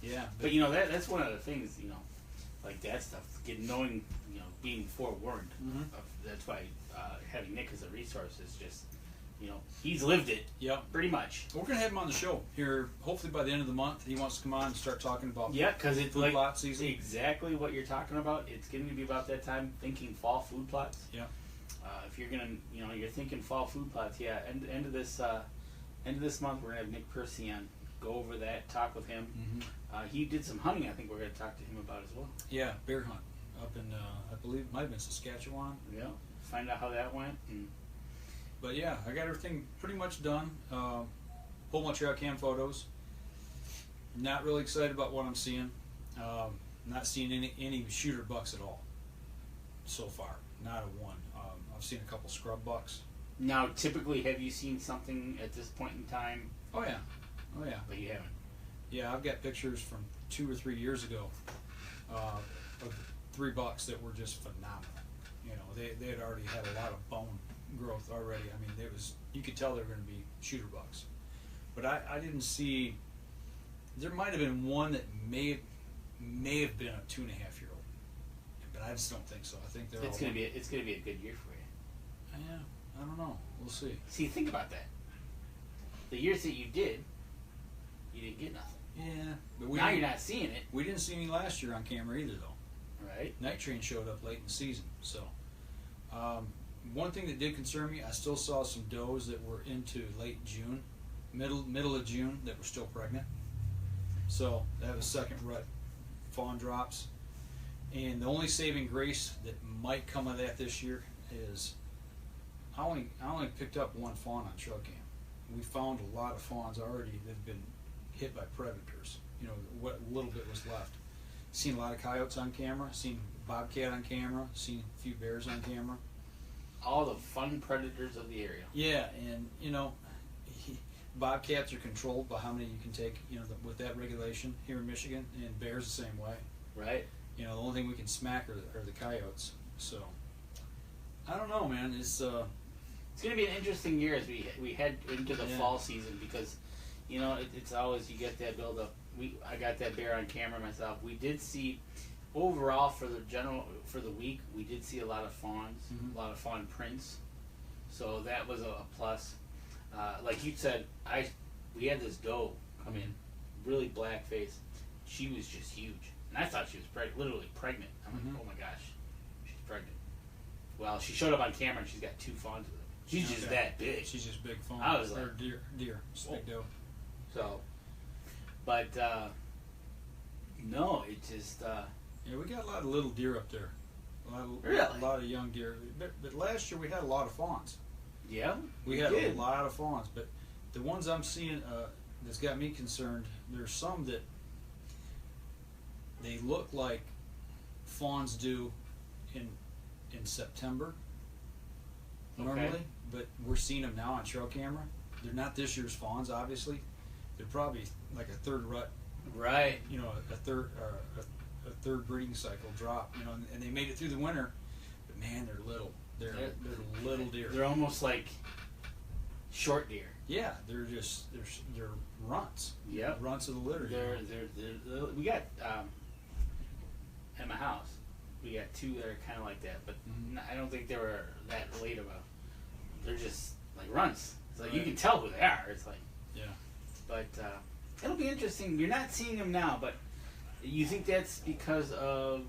Yeah, but you know that's one of the things, you know, like that stuff. Knowing, you know, being forewarned. That's why having Nick as a resource is just, you know, he's lived it. Yep. Pretty much. We're gonna have him on the show here. Hopefully by the end of the month, he wants to come on and start talking about. Yeah, because it's food like plot season. Exactly what you're talking about. It's going to be about that time thinking fall food plots. Yeah. If you're gonna, you know, you're thinking fall food plots. Yeah. End of this month, we're gonna have Nick Percy on. Go over that. Talk with him. He did some hunting. I think we're gonna talk to him about as well. Yeah, bear hunt up in I believe it might have been Saskatchewan. Yeah. Find out how that went. But yeah, I got everything pretty much done. Pulled my trail cam photos. Not really excited about what I'm seeing. Not seeing any shooter bucks at all so far. Not a one. I've seen a couple scrub bucks. Now, typically, have you seen something at this point in time? Oh yeah. But you haven't. Yeah, I've got pictures from 2 or 3 years ago of 3 bucks that were just phenomenal. You know, they had already had a lot of bone growth already. I mean, you could tell they were going to be shooter bucks. But I didn't see. There might have been one that may have been a 2.5-year-old, but I just don't think so. I think they're. It's gonna be a good year for you. Yeah, I don't know. We'll see. See, think about that. The years that you did, you didn't get nothing. Yeah, but now you're not seeing it. We didn't see any last year on camera either, though. Right. Night Train showed up late in the season, so. One thing that did concern me, I still saw some does that were into late June, middle of June, that were still pregnant. So that was second rut fawn drops. And the only saving grace that might come of that this year is I only picked up 1 fawn on trail cam. We found a lot of fawns already that have been hit by predators. You know, what little bit was left. Seen a lot of coyotes on camera, seen bobcat on camera, seen a few bears on camera. All the fun predators of the area. Yeah, and you know, bobcats are controlled by how many you can take. You know, with that regulation here in Michigan, and bears the same way. Right. You know, the only thing we can smack are the coyotes. So I don't know, man. It's going to be an interesting year as we head into the fall season, because you know it's always you get that build up. I got that bear on camera myself. We did see overall for the week we did see a lot of fawns, a lot of fawn prints. So that was a plus. Like you said, we had this doe come in, really black face. She was just huge, and I thought she was literally pregnant. I'm like, oh my gosh, she's pregnant. Well, she showed up on camera and she's got 2 fawns with her. She's just that big. She's just big fawn. I was like, or deer, just big doe. So, but no, it just. Yeah, we got a lot of little deer up there. A lot of young deer. But last year we had a lot of fawns. Yeah, we had a lot of fawns. But the ones I'm seeing that's got me concerned, there's some that they look like fawns do in September normally, but we're seeing them now on trail camera. They're not this year's fawns, obviously. They're probably like a 3rd rut Right. You know, a third breeding cycle drop. You know, and they made it through the winter, but man, they're little. They're little deer. They're almost like short deer. Yeah, they're runts. Yep. Runts of the litter. They're we got at my house. We got two that are kind of like that, but I don't think they were that late of a. They're just like runts. It's like you can tell who they are. It's like but it'll be interesting. You're not seeing them now, but you think that's because of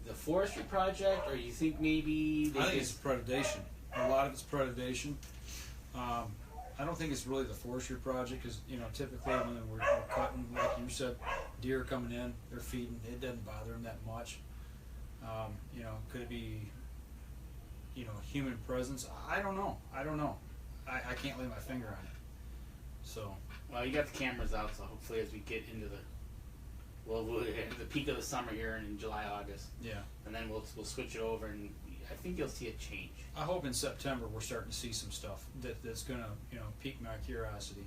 the forestry project, or you think maybe I think it's predation. A lot of it's predation. I don't think it's really the forestry project because, you know, typically when we're cutting, like you said, deer coming in, they're feeding. It doesn't bother them that much. You know, could it be, you know, human presence? I don't know. I can't lay my finger on it. So. Well, you got the cameras out, so hopefully as we get into the the peak of the summer here in July, August. Yeah. And then we'll switch it over, and I think you'll see a change. I hope in September we're starting to see some stuff that's going to, you know, pique my curiosity.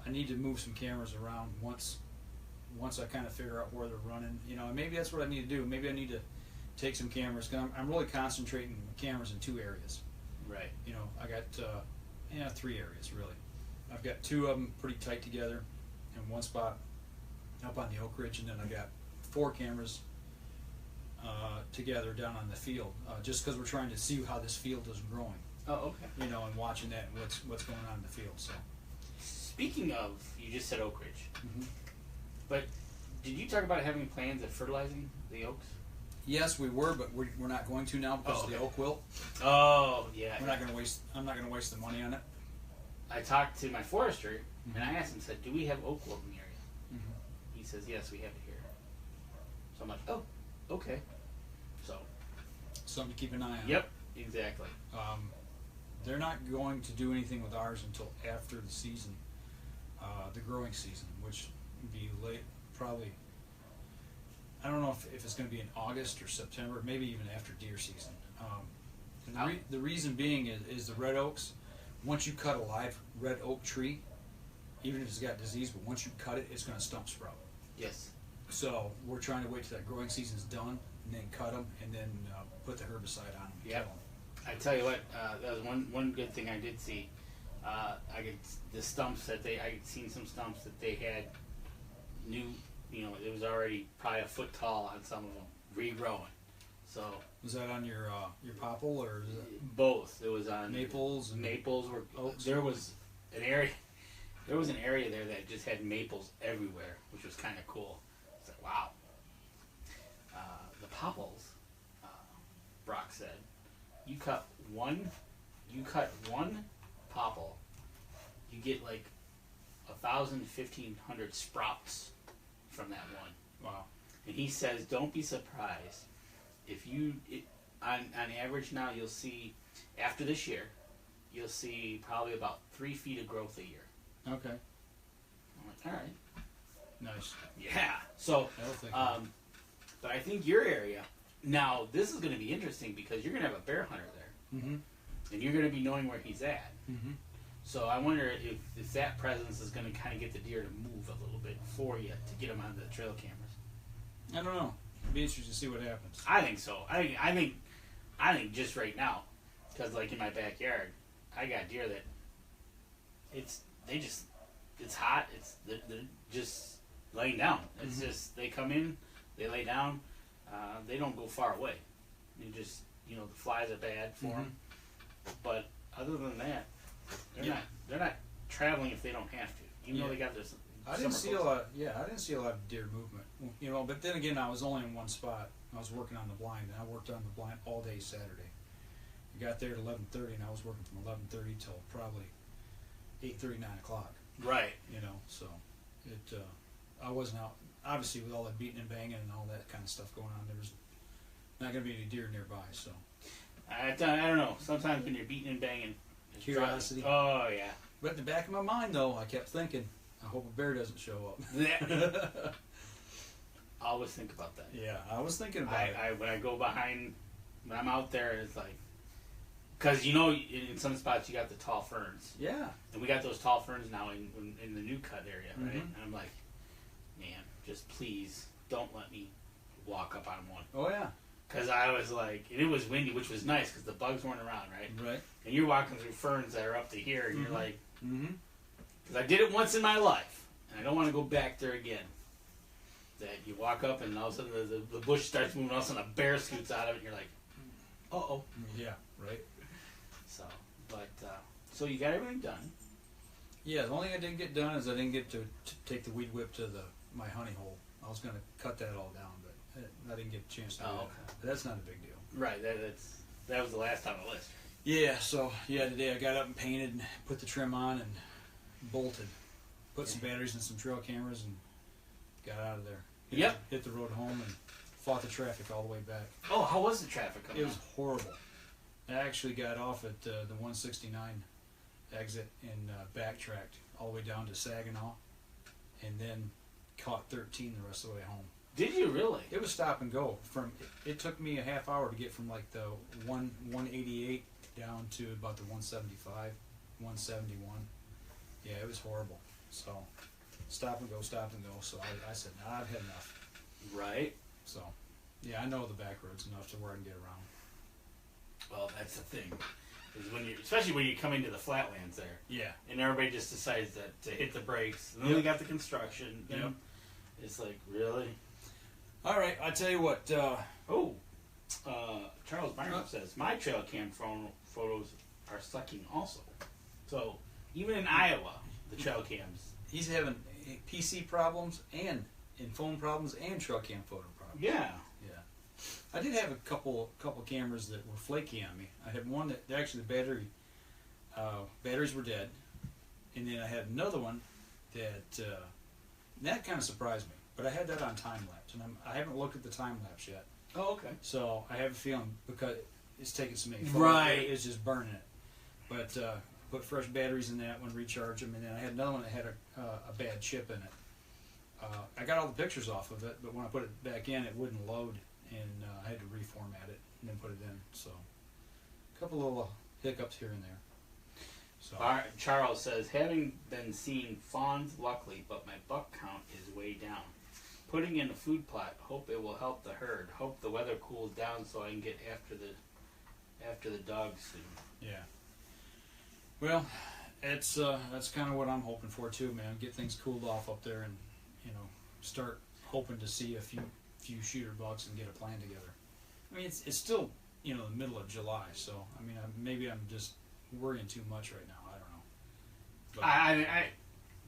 I need to move some cameras around once I kind of figure out where they're running, you know, and maybe that's what I need to do. Maybe I need to take some cameras. Cause I'm really concentrating cameras in 2 areas. Right. You know, I got 3 areas really. I've got 2 of them pretty tight together in one spot up on the Oak Ridge, and then I got 4 cameras together down on the field, just because we're trying to see how this field is growing. Oh, okay. You know, and watching that and what's going on in the field. So, speaking of, you just said Oak Ridge, but did you talk about having plans of fertilizing the oaks? Yes, we were, but we're not going to now because of the oak wilt. Oh, yeah. We're not going to waste. I'm not going to waste the money on it. I talked to my forester, and I asked him, said, "Do we have oak wilt in the area?" He says, "Yes, we have it here." So I'm like, "Oh, okay." So something to keep an eye on. Yep, exactly. They're not going to do anything with ours until after the season, the growing season, which would be late, probably. I don't know if it's going to be in August or September, maybe even after deer season. And the reason being is the red oaks. Once you cut a live red oak tree, even if it's got disease, but once you cut it, it's going to stump sprout. Yes. So we're trying to wait till that growing season's done, and then cut them, and then put the herbicide on them. And kill them. I tell you what, that was one good thing I did see. I could the stumps that I had seen some stumps that they had new. You know, it was already probably a foot tall on some of them, regrowing. So was that on your popple or is it both? It was on maples. And maples were oaks. There was an area there that just had maples everywhere, which was kind of cool. It's like wow. The popples, Brock said, you cut one popple, you get like 1,000, 1,500 sprouts from that one. Wow. And he says, don't be surprised if on average now you'll see, after this year, you'll see probably about 3 feet of growth a year. Okay. I'm like, all right. Nice. Yeah. So, but I think your area, now this is going to be interesting because you're going to have a bear hunter there. And you're going to be knowing where he's at. So I wonder if that presence is going to kind of get the deer to move a little bit for you to get them on the trail cameras. I don't know. It'd be interesting to see what happens. I think so. I think just right now, because like in my backyard, I got deer that it's hot. They're just laying down. It's just they come in, they lay down, they don't go far away. They just the flies are bad for them. But other than that, they're not traveling if they don't have to. Even though they got this. I didn't see a lot of deer movement. But then again, I was only in one spot. I was working on the blind, and I worked on the blind all day Saturday. I got there at 11:30, and I was working from 11:30 till probably 8:30, 9 o'clock. Right. So it. I wasn't out. Obviously, with all that beating and banging and all that kind of stuff going on, there was not going to be any deer nearby. So. I don't know. Sometimes when you're beating and banging, curiosity. Oh yeah. But in the back of my mind, though, I kept thinking, I hope a bear doesn't show up. I always think about that. Yeah, I was thinking about it. When I go behind, when I'm out there, it's like, because in some spots you got the tall ferns. Yeah. And we got those tall ferns now in the new cut area, right? And I'm like, man, just please don't let me walk up on one. Oh yeah. Because I was like, and it was windy, which was nice because the bugs weren't around, right? Right. And you're walking through ferns that are up to here, and you're like, Mm-hmm. because I did it once in my life, and I don't want to go back there again. That you walk up, and all of a sudden the bush starts moving, all of a sudden a bear scoots out of it, and you're like, uh-oh. Yeah, right. So, but, so you got everything done. Yeah, the only thing I didn't get done is I didn't get to take the weed whip to my honey hole. I was going to cut that all down, but I didn't get a chance to do that. Okay. But that's not a big deal. Right, that was the last on the list. Yeah, so, today I got up and painted and put the trim on and bolted. Put some batteries in some trail cameras and got out of there. Hit the road home and fought the traffic all the way back. Oh, how was the traffic coming It was horrible. I actually got off at the 169 exit and backtracked all the way down to Saginaw and then caught 13 the rest of the way home. Did you really? It was stop and go. It took me a half hour to get from like the 188 down to about the 175, 171. Yeah, it was horrible. So stop and go. So I said, nah, I've had enough. Right. So yeah, I know the back roads enough to where I can get around. Well, that's the thing. Is when especially when you come into the flatlands there. Yeah. And everybody just decides that to hit the brakes. And then we got the construction. Yep. It's like, really? All right, I tell you what. Charles Byron says, my trail cam photos are sucking also. So, even in Iowa, the trail cams. He's having PC problems and phone problems and trail cam photo problems. Yeah. Yeah. I did have a couple cameras that were flaky on me. I had one that actually the batteries were dead, and then I had another one that kind of surprised me. But I had that on time lapse, and I haven't looked at the time lapse yet. Oh, okay. So I have a feeling because it's taking so many photos, right, it's just burning it. But put fresh batteries in that one, recharge them, and then I had another one that had a bad chip in it. I got all the pictures off of it, but when I put it back in, it wouldn't load, and I had to reformat it and then put it in. So a couple little hiccups here and there. So Charles says, having been seeing fawns, luckily, but my buck count is way down. Putting in a food plot, hope it will help the herd. Hope the weather cools down so I can get after the dogs soon. Yeah. Well, that's kind of what I'm hoping for too, man. Get things cooled off up there, and start hoping to see a few shooter bucks and get a plan together. I mean, it's still the middle of July, so I mean, maybe I'm just worrying too much right now. I don't know. But,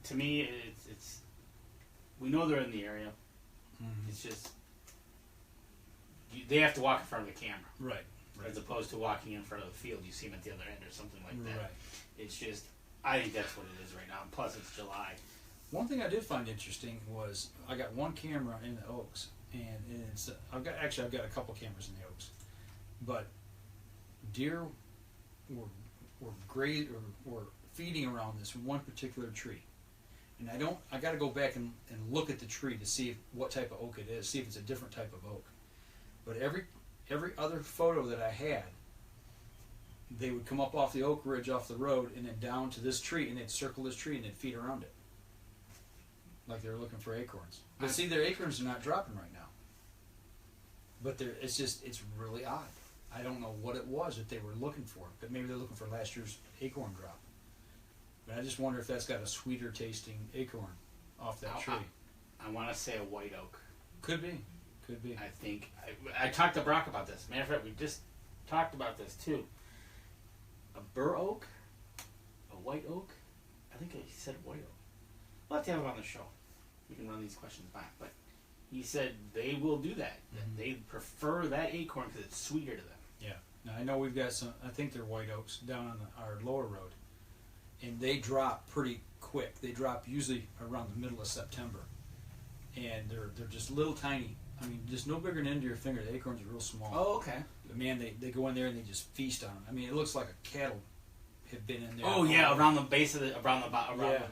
to me, it's we know they're in the area. Mm-hmm. It's just they have to walk in front of the camera, right? As opposed to walking in front of the field. You see them at the other end or something like that. Right. It's just, I think that's what it is right now. And plus, it's July. One thing I did find interesting was I got one camera in the Oaks, and it's I've got a couple cameras in the Oaks, but deer were feeding around this one particular tree. And I got to go back and look at the tree to see what type of oak it is, see if it's a different type of oak. But every other photo that I had, they would come up off the oak ridge off the road and then down to this tree, and they'd circle this tree and they'd feed around it, like they were looking for acorns. But see, their acorns are not dropping right now. But it's really odd. I don't know what it was that they were looking for, but maybe they're looking for last year's acorn drop. But I just wonder if that's got a sweeter tasting acorn off that tree. I want to say a white oak. Could be. I think I talked to Brock about this. Matter of fact, we just talked about this too. A bur oak, a white oak. I think he said white oak. We'll have to have him on the show. We can run these questions back. But he said they will do that. Mm-hmm. They prefer that acorn because it's sweeter to them. Yeah. Now I know we've got some. I think they're white oaks down on our lower road, and they drop pretty quick. They drop usually around the middle of September, and they're just little tiny. I mean, just no bigger than the end of your finger. The acorns are real small. Oh, okay. But man, they go in there and they just feast on them. I mean, it looks like a cattle have been in there. Oh yeah, around the base of around yeah.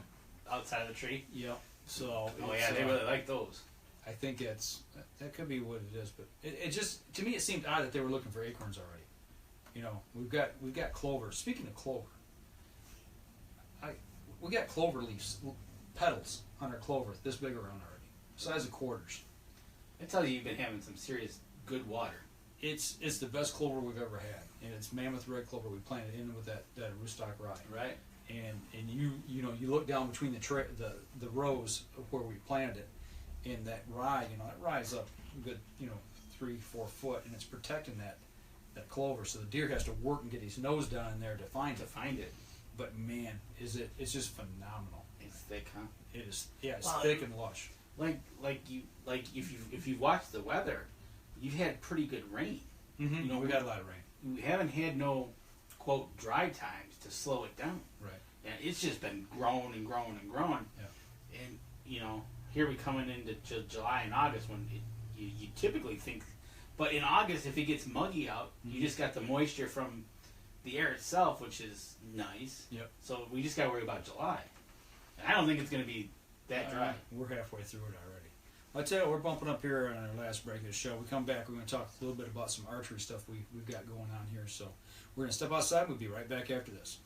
the outside of the tree. Yep. So. Oh yeah, they really like those. I think that could be what it is, but it just to me it seemed odd that they were looking for acorns already. We've got clover. Speaking of clover, we got clover leaves, petals on our clover this big around already. size of quarters. I tell you, you've been having some serious good water. It's the best clover we've ever had, and it's mammoth red clover. We planted in with that rootstock rye. Right. And you know, you look down between the rows of where we planted it, and that rye, you know, that rye's up a good, you know, 3-4 foot, and it's protecting that clover. So the deer has to work and get his nose down in there to find it. But man, it's just phenomenal. It's thick, huh? It is. Yeah, it's thick and lush. Like if you've watched the weather, you've had pretty good rain. Mm-hmm. You know, we got a lot of rain. We haven't had no quote dry times to slow it down. Right. And it's just been growing and growing and growing. Yeah. And you know, here we coming into July and August when you typically think, but in August if it gets muggy out, you just got the moisture from the air itself, which is nice. Yep. So we just got to worry about July. And I don't think it's going to be that dry. We're halfway through it already. I'll tell you, we're bumping up here on our last break of the show. We come back, we're going to talk a little bit about some archery stuff we've got going on here. So we're going to step outside. We'll be right back after this.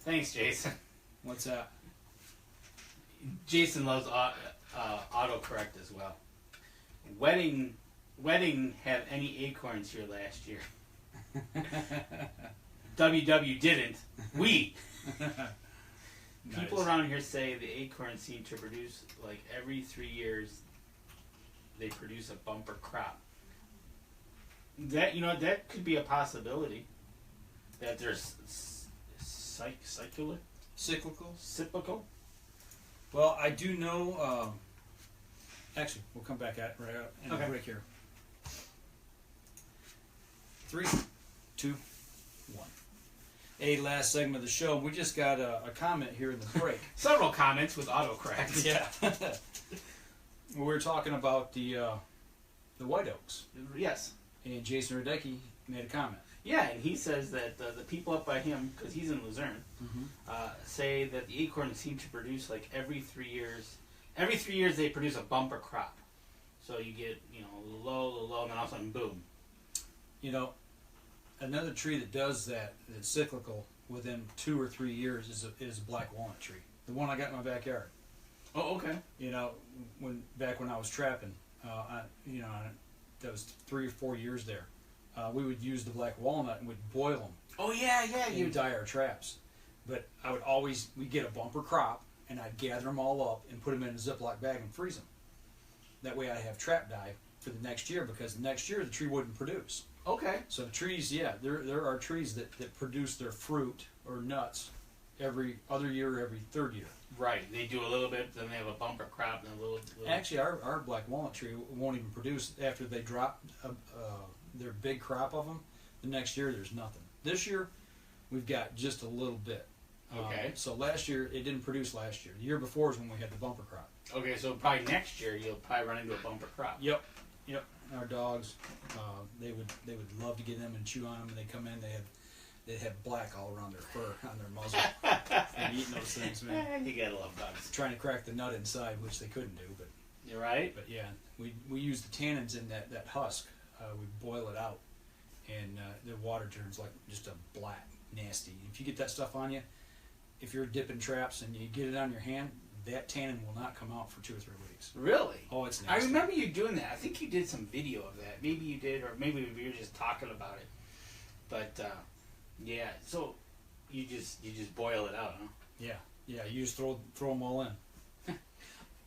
Thanks, Jason. What's that? Jason loves autocorrect as well. Wedding had any acorns here last year. WW didn't. We. People Nice. around here say the acorns seem to produce like every 3 years. They produce a bumper crop. That that could be a possibility. That there's cyclical. Well, I do know. Actually, we'll come back at it right out in a break here. 3, 2, 1. A last segment of the show. We just got a comment here in the break. Several comments with autocorrect. Yeah. We were talking about the white oaks. Yes. And Jason Radecki made a comment. Yeah, and he says that the people up by him, because he's in Luzerne, say that the acorns seem to produce like every 3 years. Every 3 years they produce a bumper crop. So you get, a little low, and then all of a sudden, boom. Another tree that does that's cyclical within 2 or 3 years is a black walnut tree. The one I got in my backyard. Oh, okay. Back when I was trapping, that was 3 or 4 years there. We would use the black walnut and would boil them. Oh yeah. And dye our traps. But we'd get a bumper crop, and I'd gather them all up and put them in a Ziploc bag and freeze them. That way I'd have trap dye for the next year, because the next year the tree wouldn't produce. Okay. So the trees, there are trees that produce their fruit or nuts every other year or every third year. Right. They do a little bit, then they have a bumper crop, and a little... Actually, our black walnut tree won't even produce after they drop their big crop of them. The next year, there's nothing. This year, we've got just a little bit. Okay. So last year, it didn't produce last year. The year before is when we had the bumper crop. Okay, so probably next year, you'll probably run into a bumper crop. Yep. Our dogs, they would love to get them and chew on them, and they come in, they'd have black all around their fur, on their muzzle. They're eating those things, man. You gotta love dogs. Trying to crack the nut inside, which they couldn't do, but... You're right. But yeah, we use the tannins in that husk. We boil it out, and the water turns like just a black, nasty. If you get that stuff on you, if you're dipping traps and you get it on your hand, that tannin will not come out for 2 or 3 weeks. Really? Oh, it's nasty. I remember you doing that. I think you did some video of that. Maybe you did, or maybe we were just talking about it. But yeah, so you just boil it out, huh? Yeah. You just throw them all in.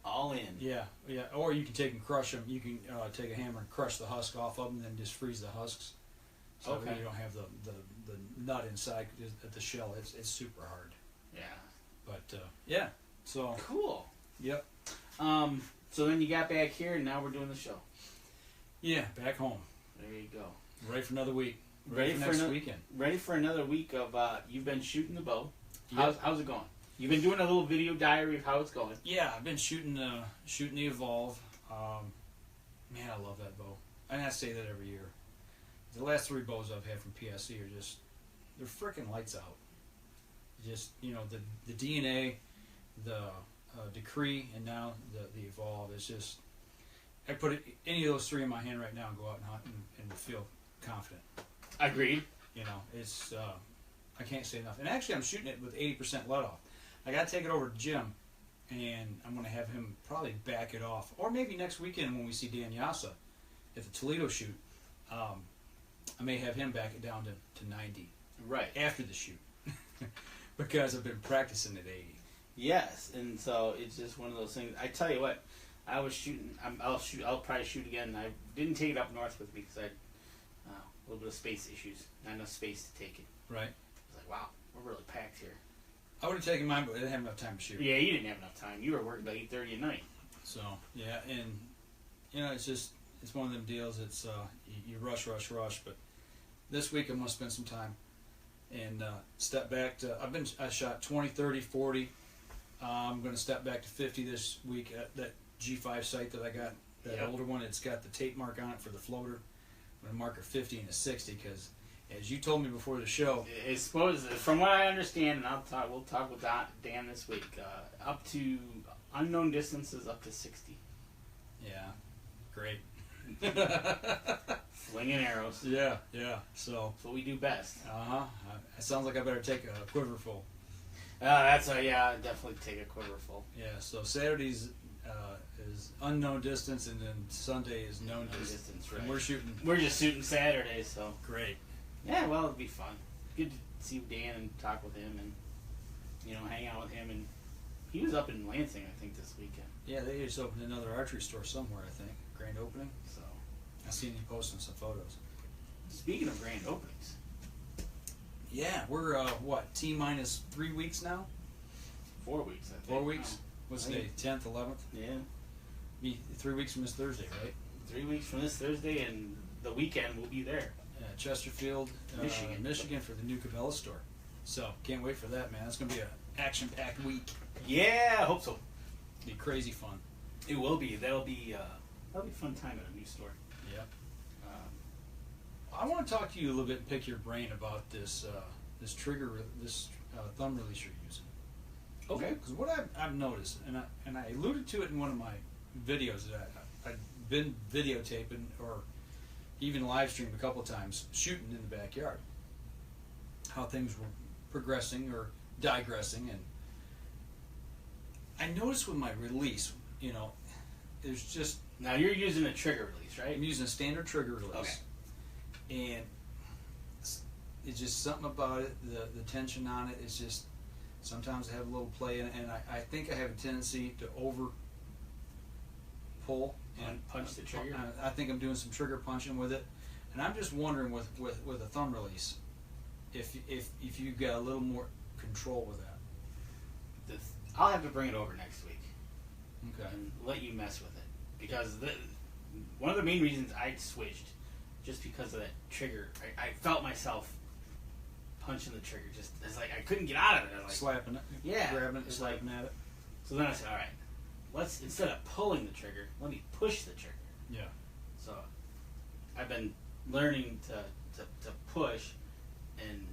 All in. Yeah. Or you can take and crush them. You can take a hammer and crush the husk off of them, and then just freeze the husks. So Okay. you don't have the nut inside the shell. It's super hard. Yeah. But yeah. So cool. Yep. So then you got back here, and now we're doing the show. Yeah, back home. There you go. Ready for another week. Ready for next weekend. Ready for another week of you've been shooting the bow. Yep. How's it going? You've been doing a little video diary of how it's going. Yeah, I've been shooting the Evolve. Man, I love that bow. And I say that every year. The last 3 bows I've had from PSE are just, they're freaking lights out. Just, the DNA, the Decree, and now the Evolve is just, I put any of those 3 in my hand right now and go out and hunt and feel confident. Agreed. It's I can't say enough. And actually, I'm shooting it with 80% let off. I got to take it over to Jim, and I'm going to have him probably back it off. Or maybe next weekend when we see Dan Yasa at the Toledo shoot, I may have him back it down to 90. Right. After the shoot. Because I've been practicing at 80. Yes, and so it's just one of those things. I tell you what, I was shooting. I'll probably shoot again. I didn't take it up north with me because I had a little bit of space issues. Not enough space to take it. Right. I was like, wow, we're really packed here. I would have taken mine, but I didn't have enough time to shoot. Yeah, you didn't have enough time. You were working by 8:30 at night. So yeah, and it's one of them deals. It's you rush, but this week I'm gonna spend some time and step back to. I shot 20, 30, 40. I'm gonna step back to 50 this week at that G5 sight that I got. That older one. It's got the tape mark on it for the floater. I'm gonna mark a 50 and a 60 because, as you told me before the show, it's supposed, from what I understand, and we'll talk with Dan this week, up to unknown distances up to 60. Yeah, great. Flinging arrows. Yeah. So that's what we do best. It sounds like I better take a quiver full. Definitely take a quiver full. Yeah. So Saturday's is unknown distance, and then Sunday is known distance. Right. And we're just shooting Saturday, so great. Yeah, well, it'll be fun. Good to see Dan and talk with him, and hang out with him. And he was up in Lansing, I think, this weekend. Yeah, they just opened another archery store somewhere. I think grand opening. So I seen him posting some photos. Speaking of grand openings, yeah, we're T minus 3 weeks now. 4 weeks, I think. 4 weeks. What's the day? 10th, 11th. Yeah. Be 3 weeks from this Thursday, right? 3 weeks from this Thursday, and the weekend we'll be there. Chesterfield, Michigan for the new Cabela store. So can't wait for that, man. It's gonna be an action-packed week. Yeah, I hope so. Be crazy fun. It will be. That'll be a fun time at a new store. Yep. I want to talk to you a little bit and pick your brain about this thumb release you're using. Okay. Because what I've noticed, and I alluded to it in one of my videos that I've been videotaping or even live streamed a couple of times, shooting in the backyard, how things were progressing or digressing, and I noticed with my release, there's just... Now you're using a trigger release, right? I'm using a standard trigger release. Okay. And it's just something about it, the tension on it is just, sometimes I have a little play in it, and I think I have a tendency to over pull and punch the trigger. I think I'm doing some trigger punching with it, and I'm just wondering with a thumb release if you got a little more control with that. I'll have to bring it over next week. Okay. And let you mess with it, because one of the main reasons I switched, just because of that trigger, I felt myself punching the trigger. Just it's like I couldn't get out of it. I was like, slapping it. Yeah. Grabbing it, slapping at it. So then I said, all right, let's, instead of pulling the trigger, let me push the trigger. Yeah. So I've been learning to push, and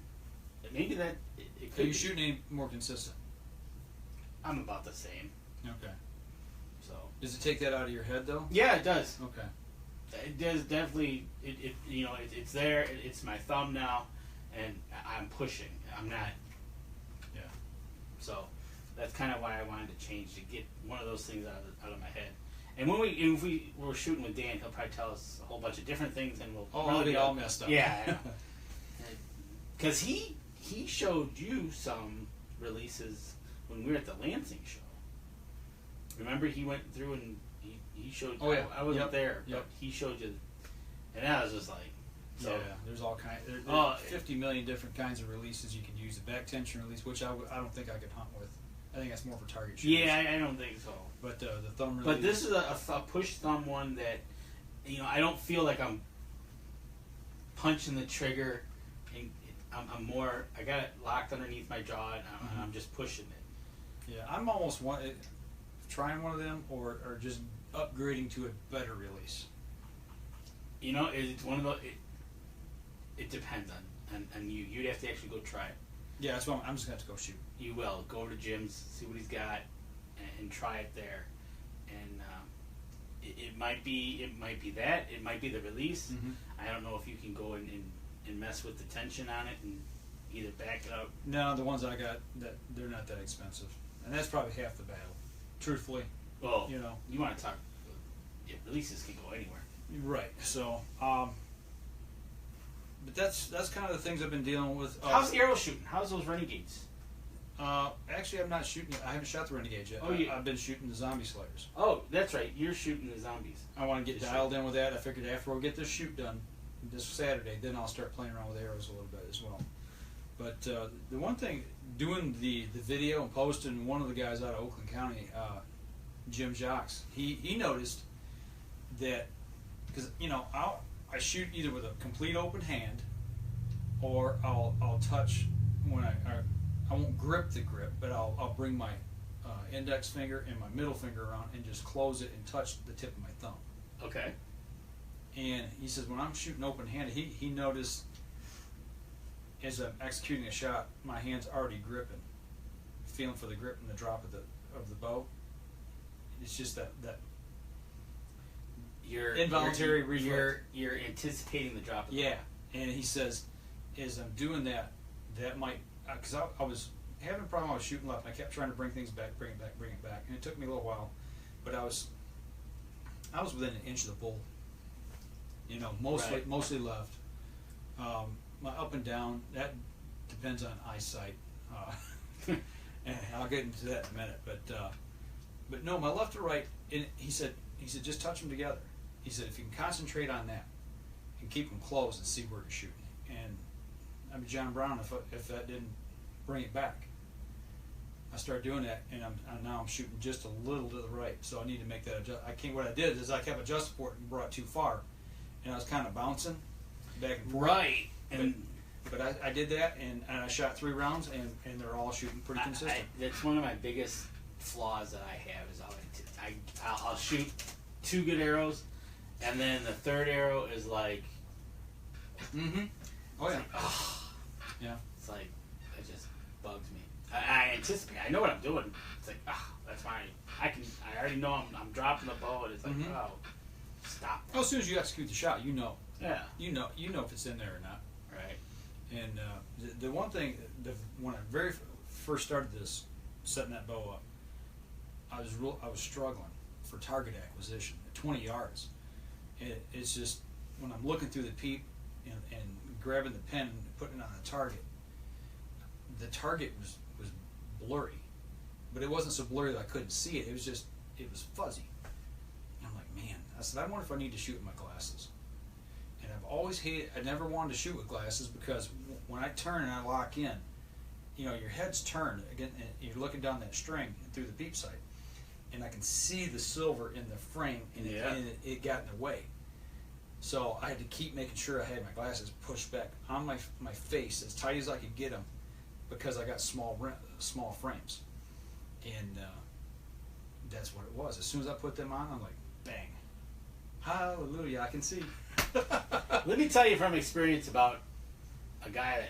maybe that it could. Are you shooting any more consistent? I'm about the same. Okay. So does it take that out of your head though? Yeah, it does. Okay. It does definitely. It's there. It's my thumb now, and I'm pushing. I'm not. Yeah. So that's kind of why I wanted to change, to get one of those things out of my head. And if we were shooting with Dan, he'll probably tell us a whole bunch of different things, and we'll probably be all messed up. Yeah. Because he showed you some releases when we were at the Lansing show. Remember, he went through and he showed. Oh yeah. I wasn't there, but Yep. he showed you, and that was just like. So, yeah, there's all kinds. There's 50 million different kinds of releases you can use. The back tension release, which I don't think I could hunt with. I think that's more for target shooters. Yeah, I don't think so. But the thumb release. But this is a push thumb one that, I don't feel like I'm punching the trigger. And I'm more. I got it locked underneath my jaw, and I'm just pushing it. Yeah, I'm almost trying one of them, or just upgrading to a better release. It's one of those. It depends on you. You'd have to actually go try it. Yeah, that's what I'm just going to have to go shoot. You will. Go over to Jim's, see what he's got, and try it there. And it might be that. It might be the release. Mm-hmm. I don't know if you can go and mess with the tension on it and, either backing up. No, the ones I got, they're not that expensive, and that's probably half the battle. Truthfully, Well, you know, you want to talk. Yeah, releases can go anywhere. right? So, but that's kind of the things I've been dealing with. How's the arrow shooting? How's those Renegades? Actually, I'm not shooting. I haven't shot the Renegades yet. Oh, yeah. I've been shooting the zombie slayers. Oh, that's right. You're shooting the zombies. I want to get dialed in with that. I figured after we get this shoot done this Saturday, then I'll start playing around with arrows a little bit as well. But the one thing, doing the video and posting, one of the guys out of Oakland County, Jim Jacques, he noticed that, because you know I shoot either with a complete open hand, or I'll touch when I won't grip the grip, but I'll bring my index finger and my middle finger around and just close it and touch the tip of my thumb. Okay. And he says when I'm shooting open handed, he noticed as I'm executing a shot, my hand's already gripping, feeling for the grip and the drop of the bow. It's just that involuntary reflex. You're anticipating the drop. Yeah, and he says, as I'm doing that, that might, because I was having a problem. I was shooting left, and I kept trying to bring things back, bring it back, and it took me a little while, but I was within an inch of the bull. You know, mostly left. My up and down, that depends on eyesight, and I'll get into that in a minute. But no, my left to right. And he said just touch them together. He said if you can concentrate on that and keep them closed and see where you're shooting. And I mean, John Brown, if that didn't bring it back, I started doing that, and now I'm shooting just a little to the right. So I need to make that adjust. What I did is I kept adjusting for it and brought it too far, and I was kind of bouncing back and forth. Right. But I did that, and I shot 3 rounds, and they're all shooting pretty consistent. That's one of my biggest flaws that I have is I'll shoot 2 good arrows, and then the 3rd arrow is like, Oh yeah. like, oh. Yeah. It's like, it just bugs me. I anticipate. I know what I'm doing. It's like, that's fine. I already know I'm dropping the bow, and it's like, oh, stop. Well, as soon as you execute the shot, you know. Yeah. You know if it's in there or not. Right. And the one thing, when I very first started this, setting that bow up, I was struggling for target acquisition at 20 yards. It's just when I'm looking through the peep and grabbing the pen and putting it on the target was blurry, but it wasn't so blurry that I couldn't see it. It was fuzzy. And I'm like, man, I said, I wonder if I need to shoot with my glasses. And I've always hated, I never wanted to shoot with glasses because when I turn and I lock in, you know, your head's turned again, and you're looking down that string through the peep sight, and I can see the silver in the frame, and it got in the way. So I had to keep making sure I had my glasses pushed back on my face as tight as I could get them, because I got small frames, and that's what it was. As soon as I put them on, I'm like, bang, hallelujah, I can see. Let me tell you from experience about a guy that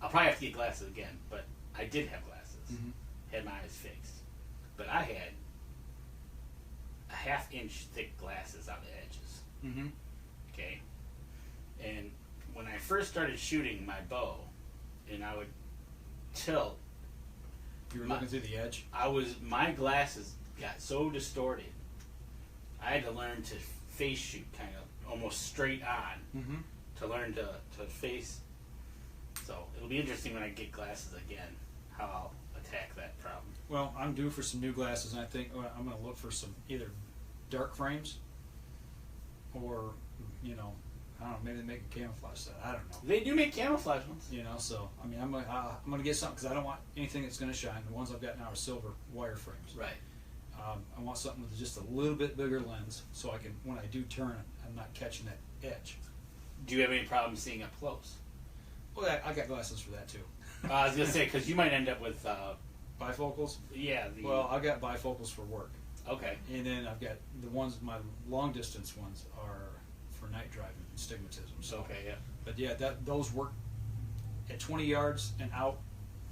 I'll probably have to get glasses again, but I did have glasses. Had my eyes fixed, but I had a 1/2 inch thick glasses on the edges. Okay, and when I first started shooting my bow, and I would tilt, You were looking through the edge. My glasses got so distorted. I had to learn to face shoot kind of almost straight on to learn to face. So it'll be interesting when I get glasses again how I'll attack that problem. Well, I'm due for some new glasses, and I think I'm going to look for some either dark frames or, you know, I don't know, maybe they make a camouflage set. I don't know. They do make camouflage ones. You know, so I mean, I'm gonna get something because I don't want anything that's going to shine. The ones I've got now are silver wire frames. Right. I want something with just a little bit bigger lens, so I can, when I do turn it, I'm not catching that edge. Do you have any problem seeing up close? Well, I got glasses for that too. I was gonna say because you might end up with bifocals. Yeah. Well, I got bifocals for work. Okay. And then I've got the ones, my long distance ones are for night driving and stigmatism. So, okay, yeah. But yeah, those work at 20 yards and out.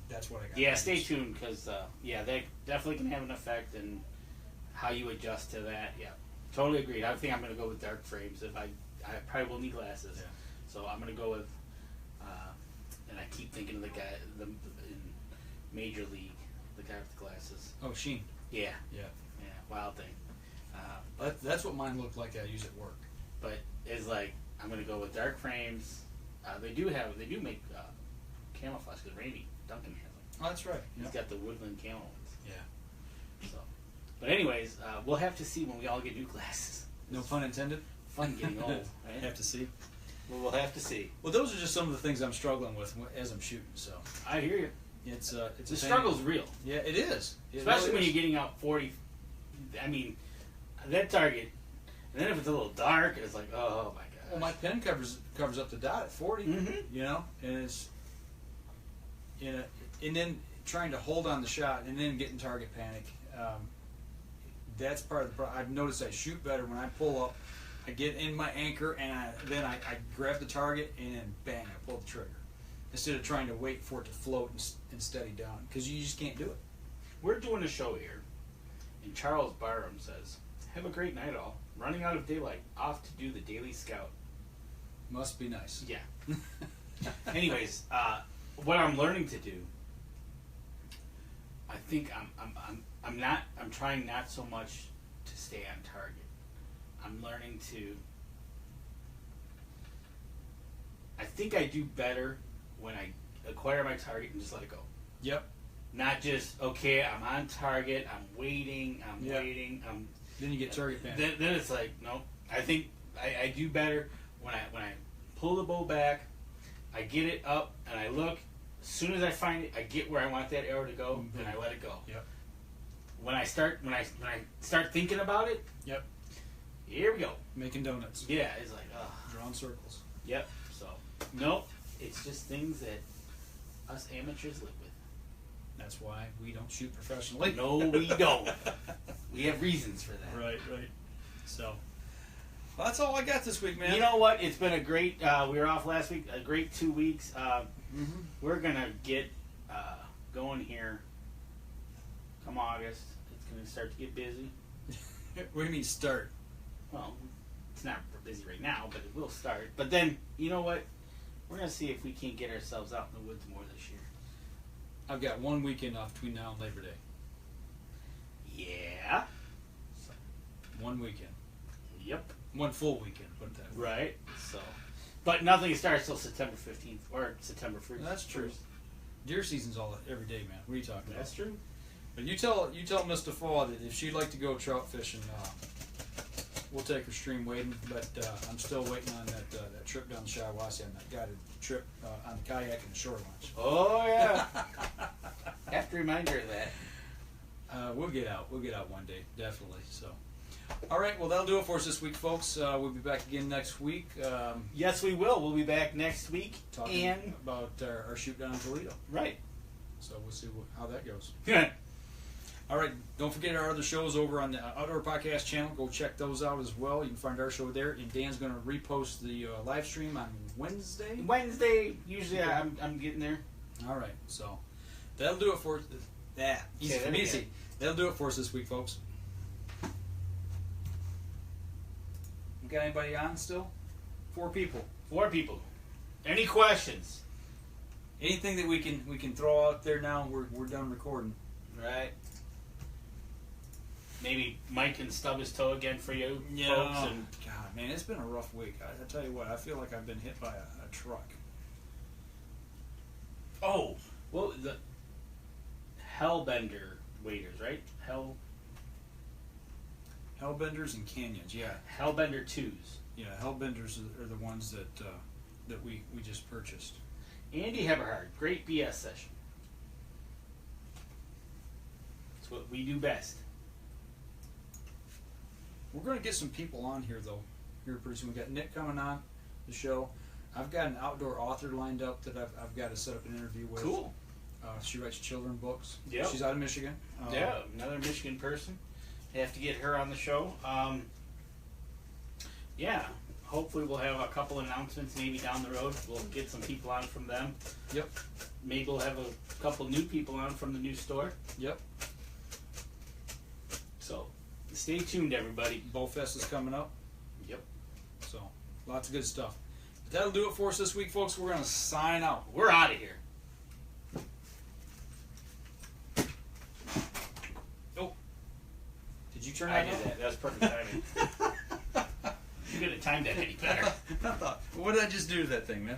That's what I got. Yeah, stay tuned because they definitely can have an effect, and how you adjust to that. Yeah, totally agreed. I think I'm going to go with dark frames. If I probably will need glasses, so I'm going to go with and I keep thinking of the guy in Major League, the guy with the glasses. Oh, Sheen. Yeah. Yeah. Yeah, wild thing. That's what mine looked like I use at work. But it's like, I'm going to go with dark frames. They do make camouflage, because Randy Duncan has them. Oh, that's right. He's got the woodland camo ones. Yeah. So, but anyways, we'll have to see when we all get new glasses. No pun intended. Fun getting old, right? Have to see. Well, we'll have to see. Well, those are just some of the things I'm struggling with as I'm shooting. So I hear you. it's The struggle's real. Yeah, it is. Especially when you're getting out 40. I mean, that target, and then if it's a little dark, it's like, oh my god. Well, my pen covers up the dot at 40. Mm-hmm. You know, and it's and then trying to hold on the shot and then getting target panic. That's part of the problem. I've noticed I shoot better when I pull up. I get in my anchor and then I grab the target and then bang, I pull the trigger. Instead of trying to wait for it to float and steady down, because you just can't do it. We're doing a show here, and Charles Barham says, "Have a great night, all. Running out of daylight, off to do the daily scout." Must be nice. Yeah. Anyways, what I'm learning to do, I think I'm trying not so much to stay on target. I'm learning to. I think I do better when I acquire my target and just let it go. Yep. Not just, okay, I'm on target, I'm waiting. Then you get target panic. Then it's like, no. I think I do better when I pull the bow back, I get it up, and I look. As soon as I find it, I get where I want that arrow to go, and I let it go. Yep. When I start thinking about it, yep. Here we go. Making donuts. Yeah, it's like, drawing circles. Yep. So, nope. It's just things that us amateurs live with. That's why we don't shoot professionally. No, we don't. We have reasons for that. Right. So, well, that's all I got this week, man. You know what? It's been a great. We were off last week. A great 2 weeks. We're gonna get going here. Come August, it's gonna start to get busy. What do you mean start? Well, it's not busy right now, but it will start. But then, you know what? We're gonna see if we can't get ourselves out in the woods more this year. I've got 1 weekend off between now and Labor Day. Yeah. 1 weekend. Yep. 1 full weekend, put it that way. Right. So, but nothing starts till September 15th or September 1st. That's true. Deer season's all every day, man. What are you talking about? That's true. But you tell Miss DeFaw that if she'd like to go trout fishing, we'll take her stream wading. But I'm still waiting on that trip down the Shiawassee and that guided trip on the kayak and the shore launch. Oh yeah. Have to remind her of that. We'll get out. We'll get out one day, definitely. So, all right. Well, that'll do it for us this week, folks. We'll be back again next week. Yes, we will. We'll be back next week Talking about our shoot down in Toledo. Right. So we'll see how that goes. Yeah. All right, don't forget our other shows over on the Outdoor Podcast channel. Go check those out as well. You can find our show there. And Dan's going to repost the live stream on Wednesday. Usually I'm getting there. All right, so that'll do it for that. Easy for me. That'll do it for us this week, folks. We got anybody on still? 4 people. 4 people. Any questions? Anything that we can throw out there now? We're done recording. Right. Maybe Mike can stub his toe again for you, folks. And God, man, it's been a rough week. I tell you what, I feel like I've been hit by a truck. Oh, well, the Hellbender waders, right? Hellbenders and Canyons, yeah. Hellbender 2s. Yeah, Hellbenders are the ones that we just purchased. Andy Heberhard, great BS session. It's what we do best. We're going to get some people on here, though, here pretty soon. We got Nick coming on the show. I've got an outdoor author lined up that I've got to set up an interview with. Cool. She writes children's books. Yep. She's out of Michigan. Yeah, another Michigan person. Have to get her on the show. Yeah, hopefully we'll have a couple announcements maybe down the road. We'll get some people on from them. Yep. Maybe we'll have a couple new people on from the new store. Yep. So, stay tuned, everybody. Bowfest is coming up. Yep. So, lots of good stuff. that'll do it for us this week, folks. We're going to sign out. We're out of here. Oh. Did you turn I that did off? that. That was perfect timing. You couldn't have timed that any better. I thought, what did I just do to that thing, man?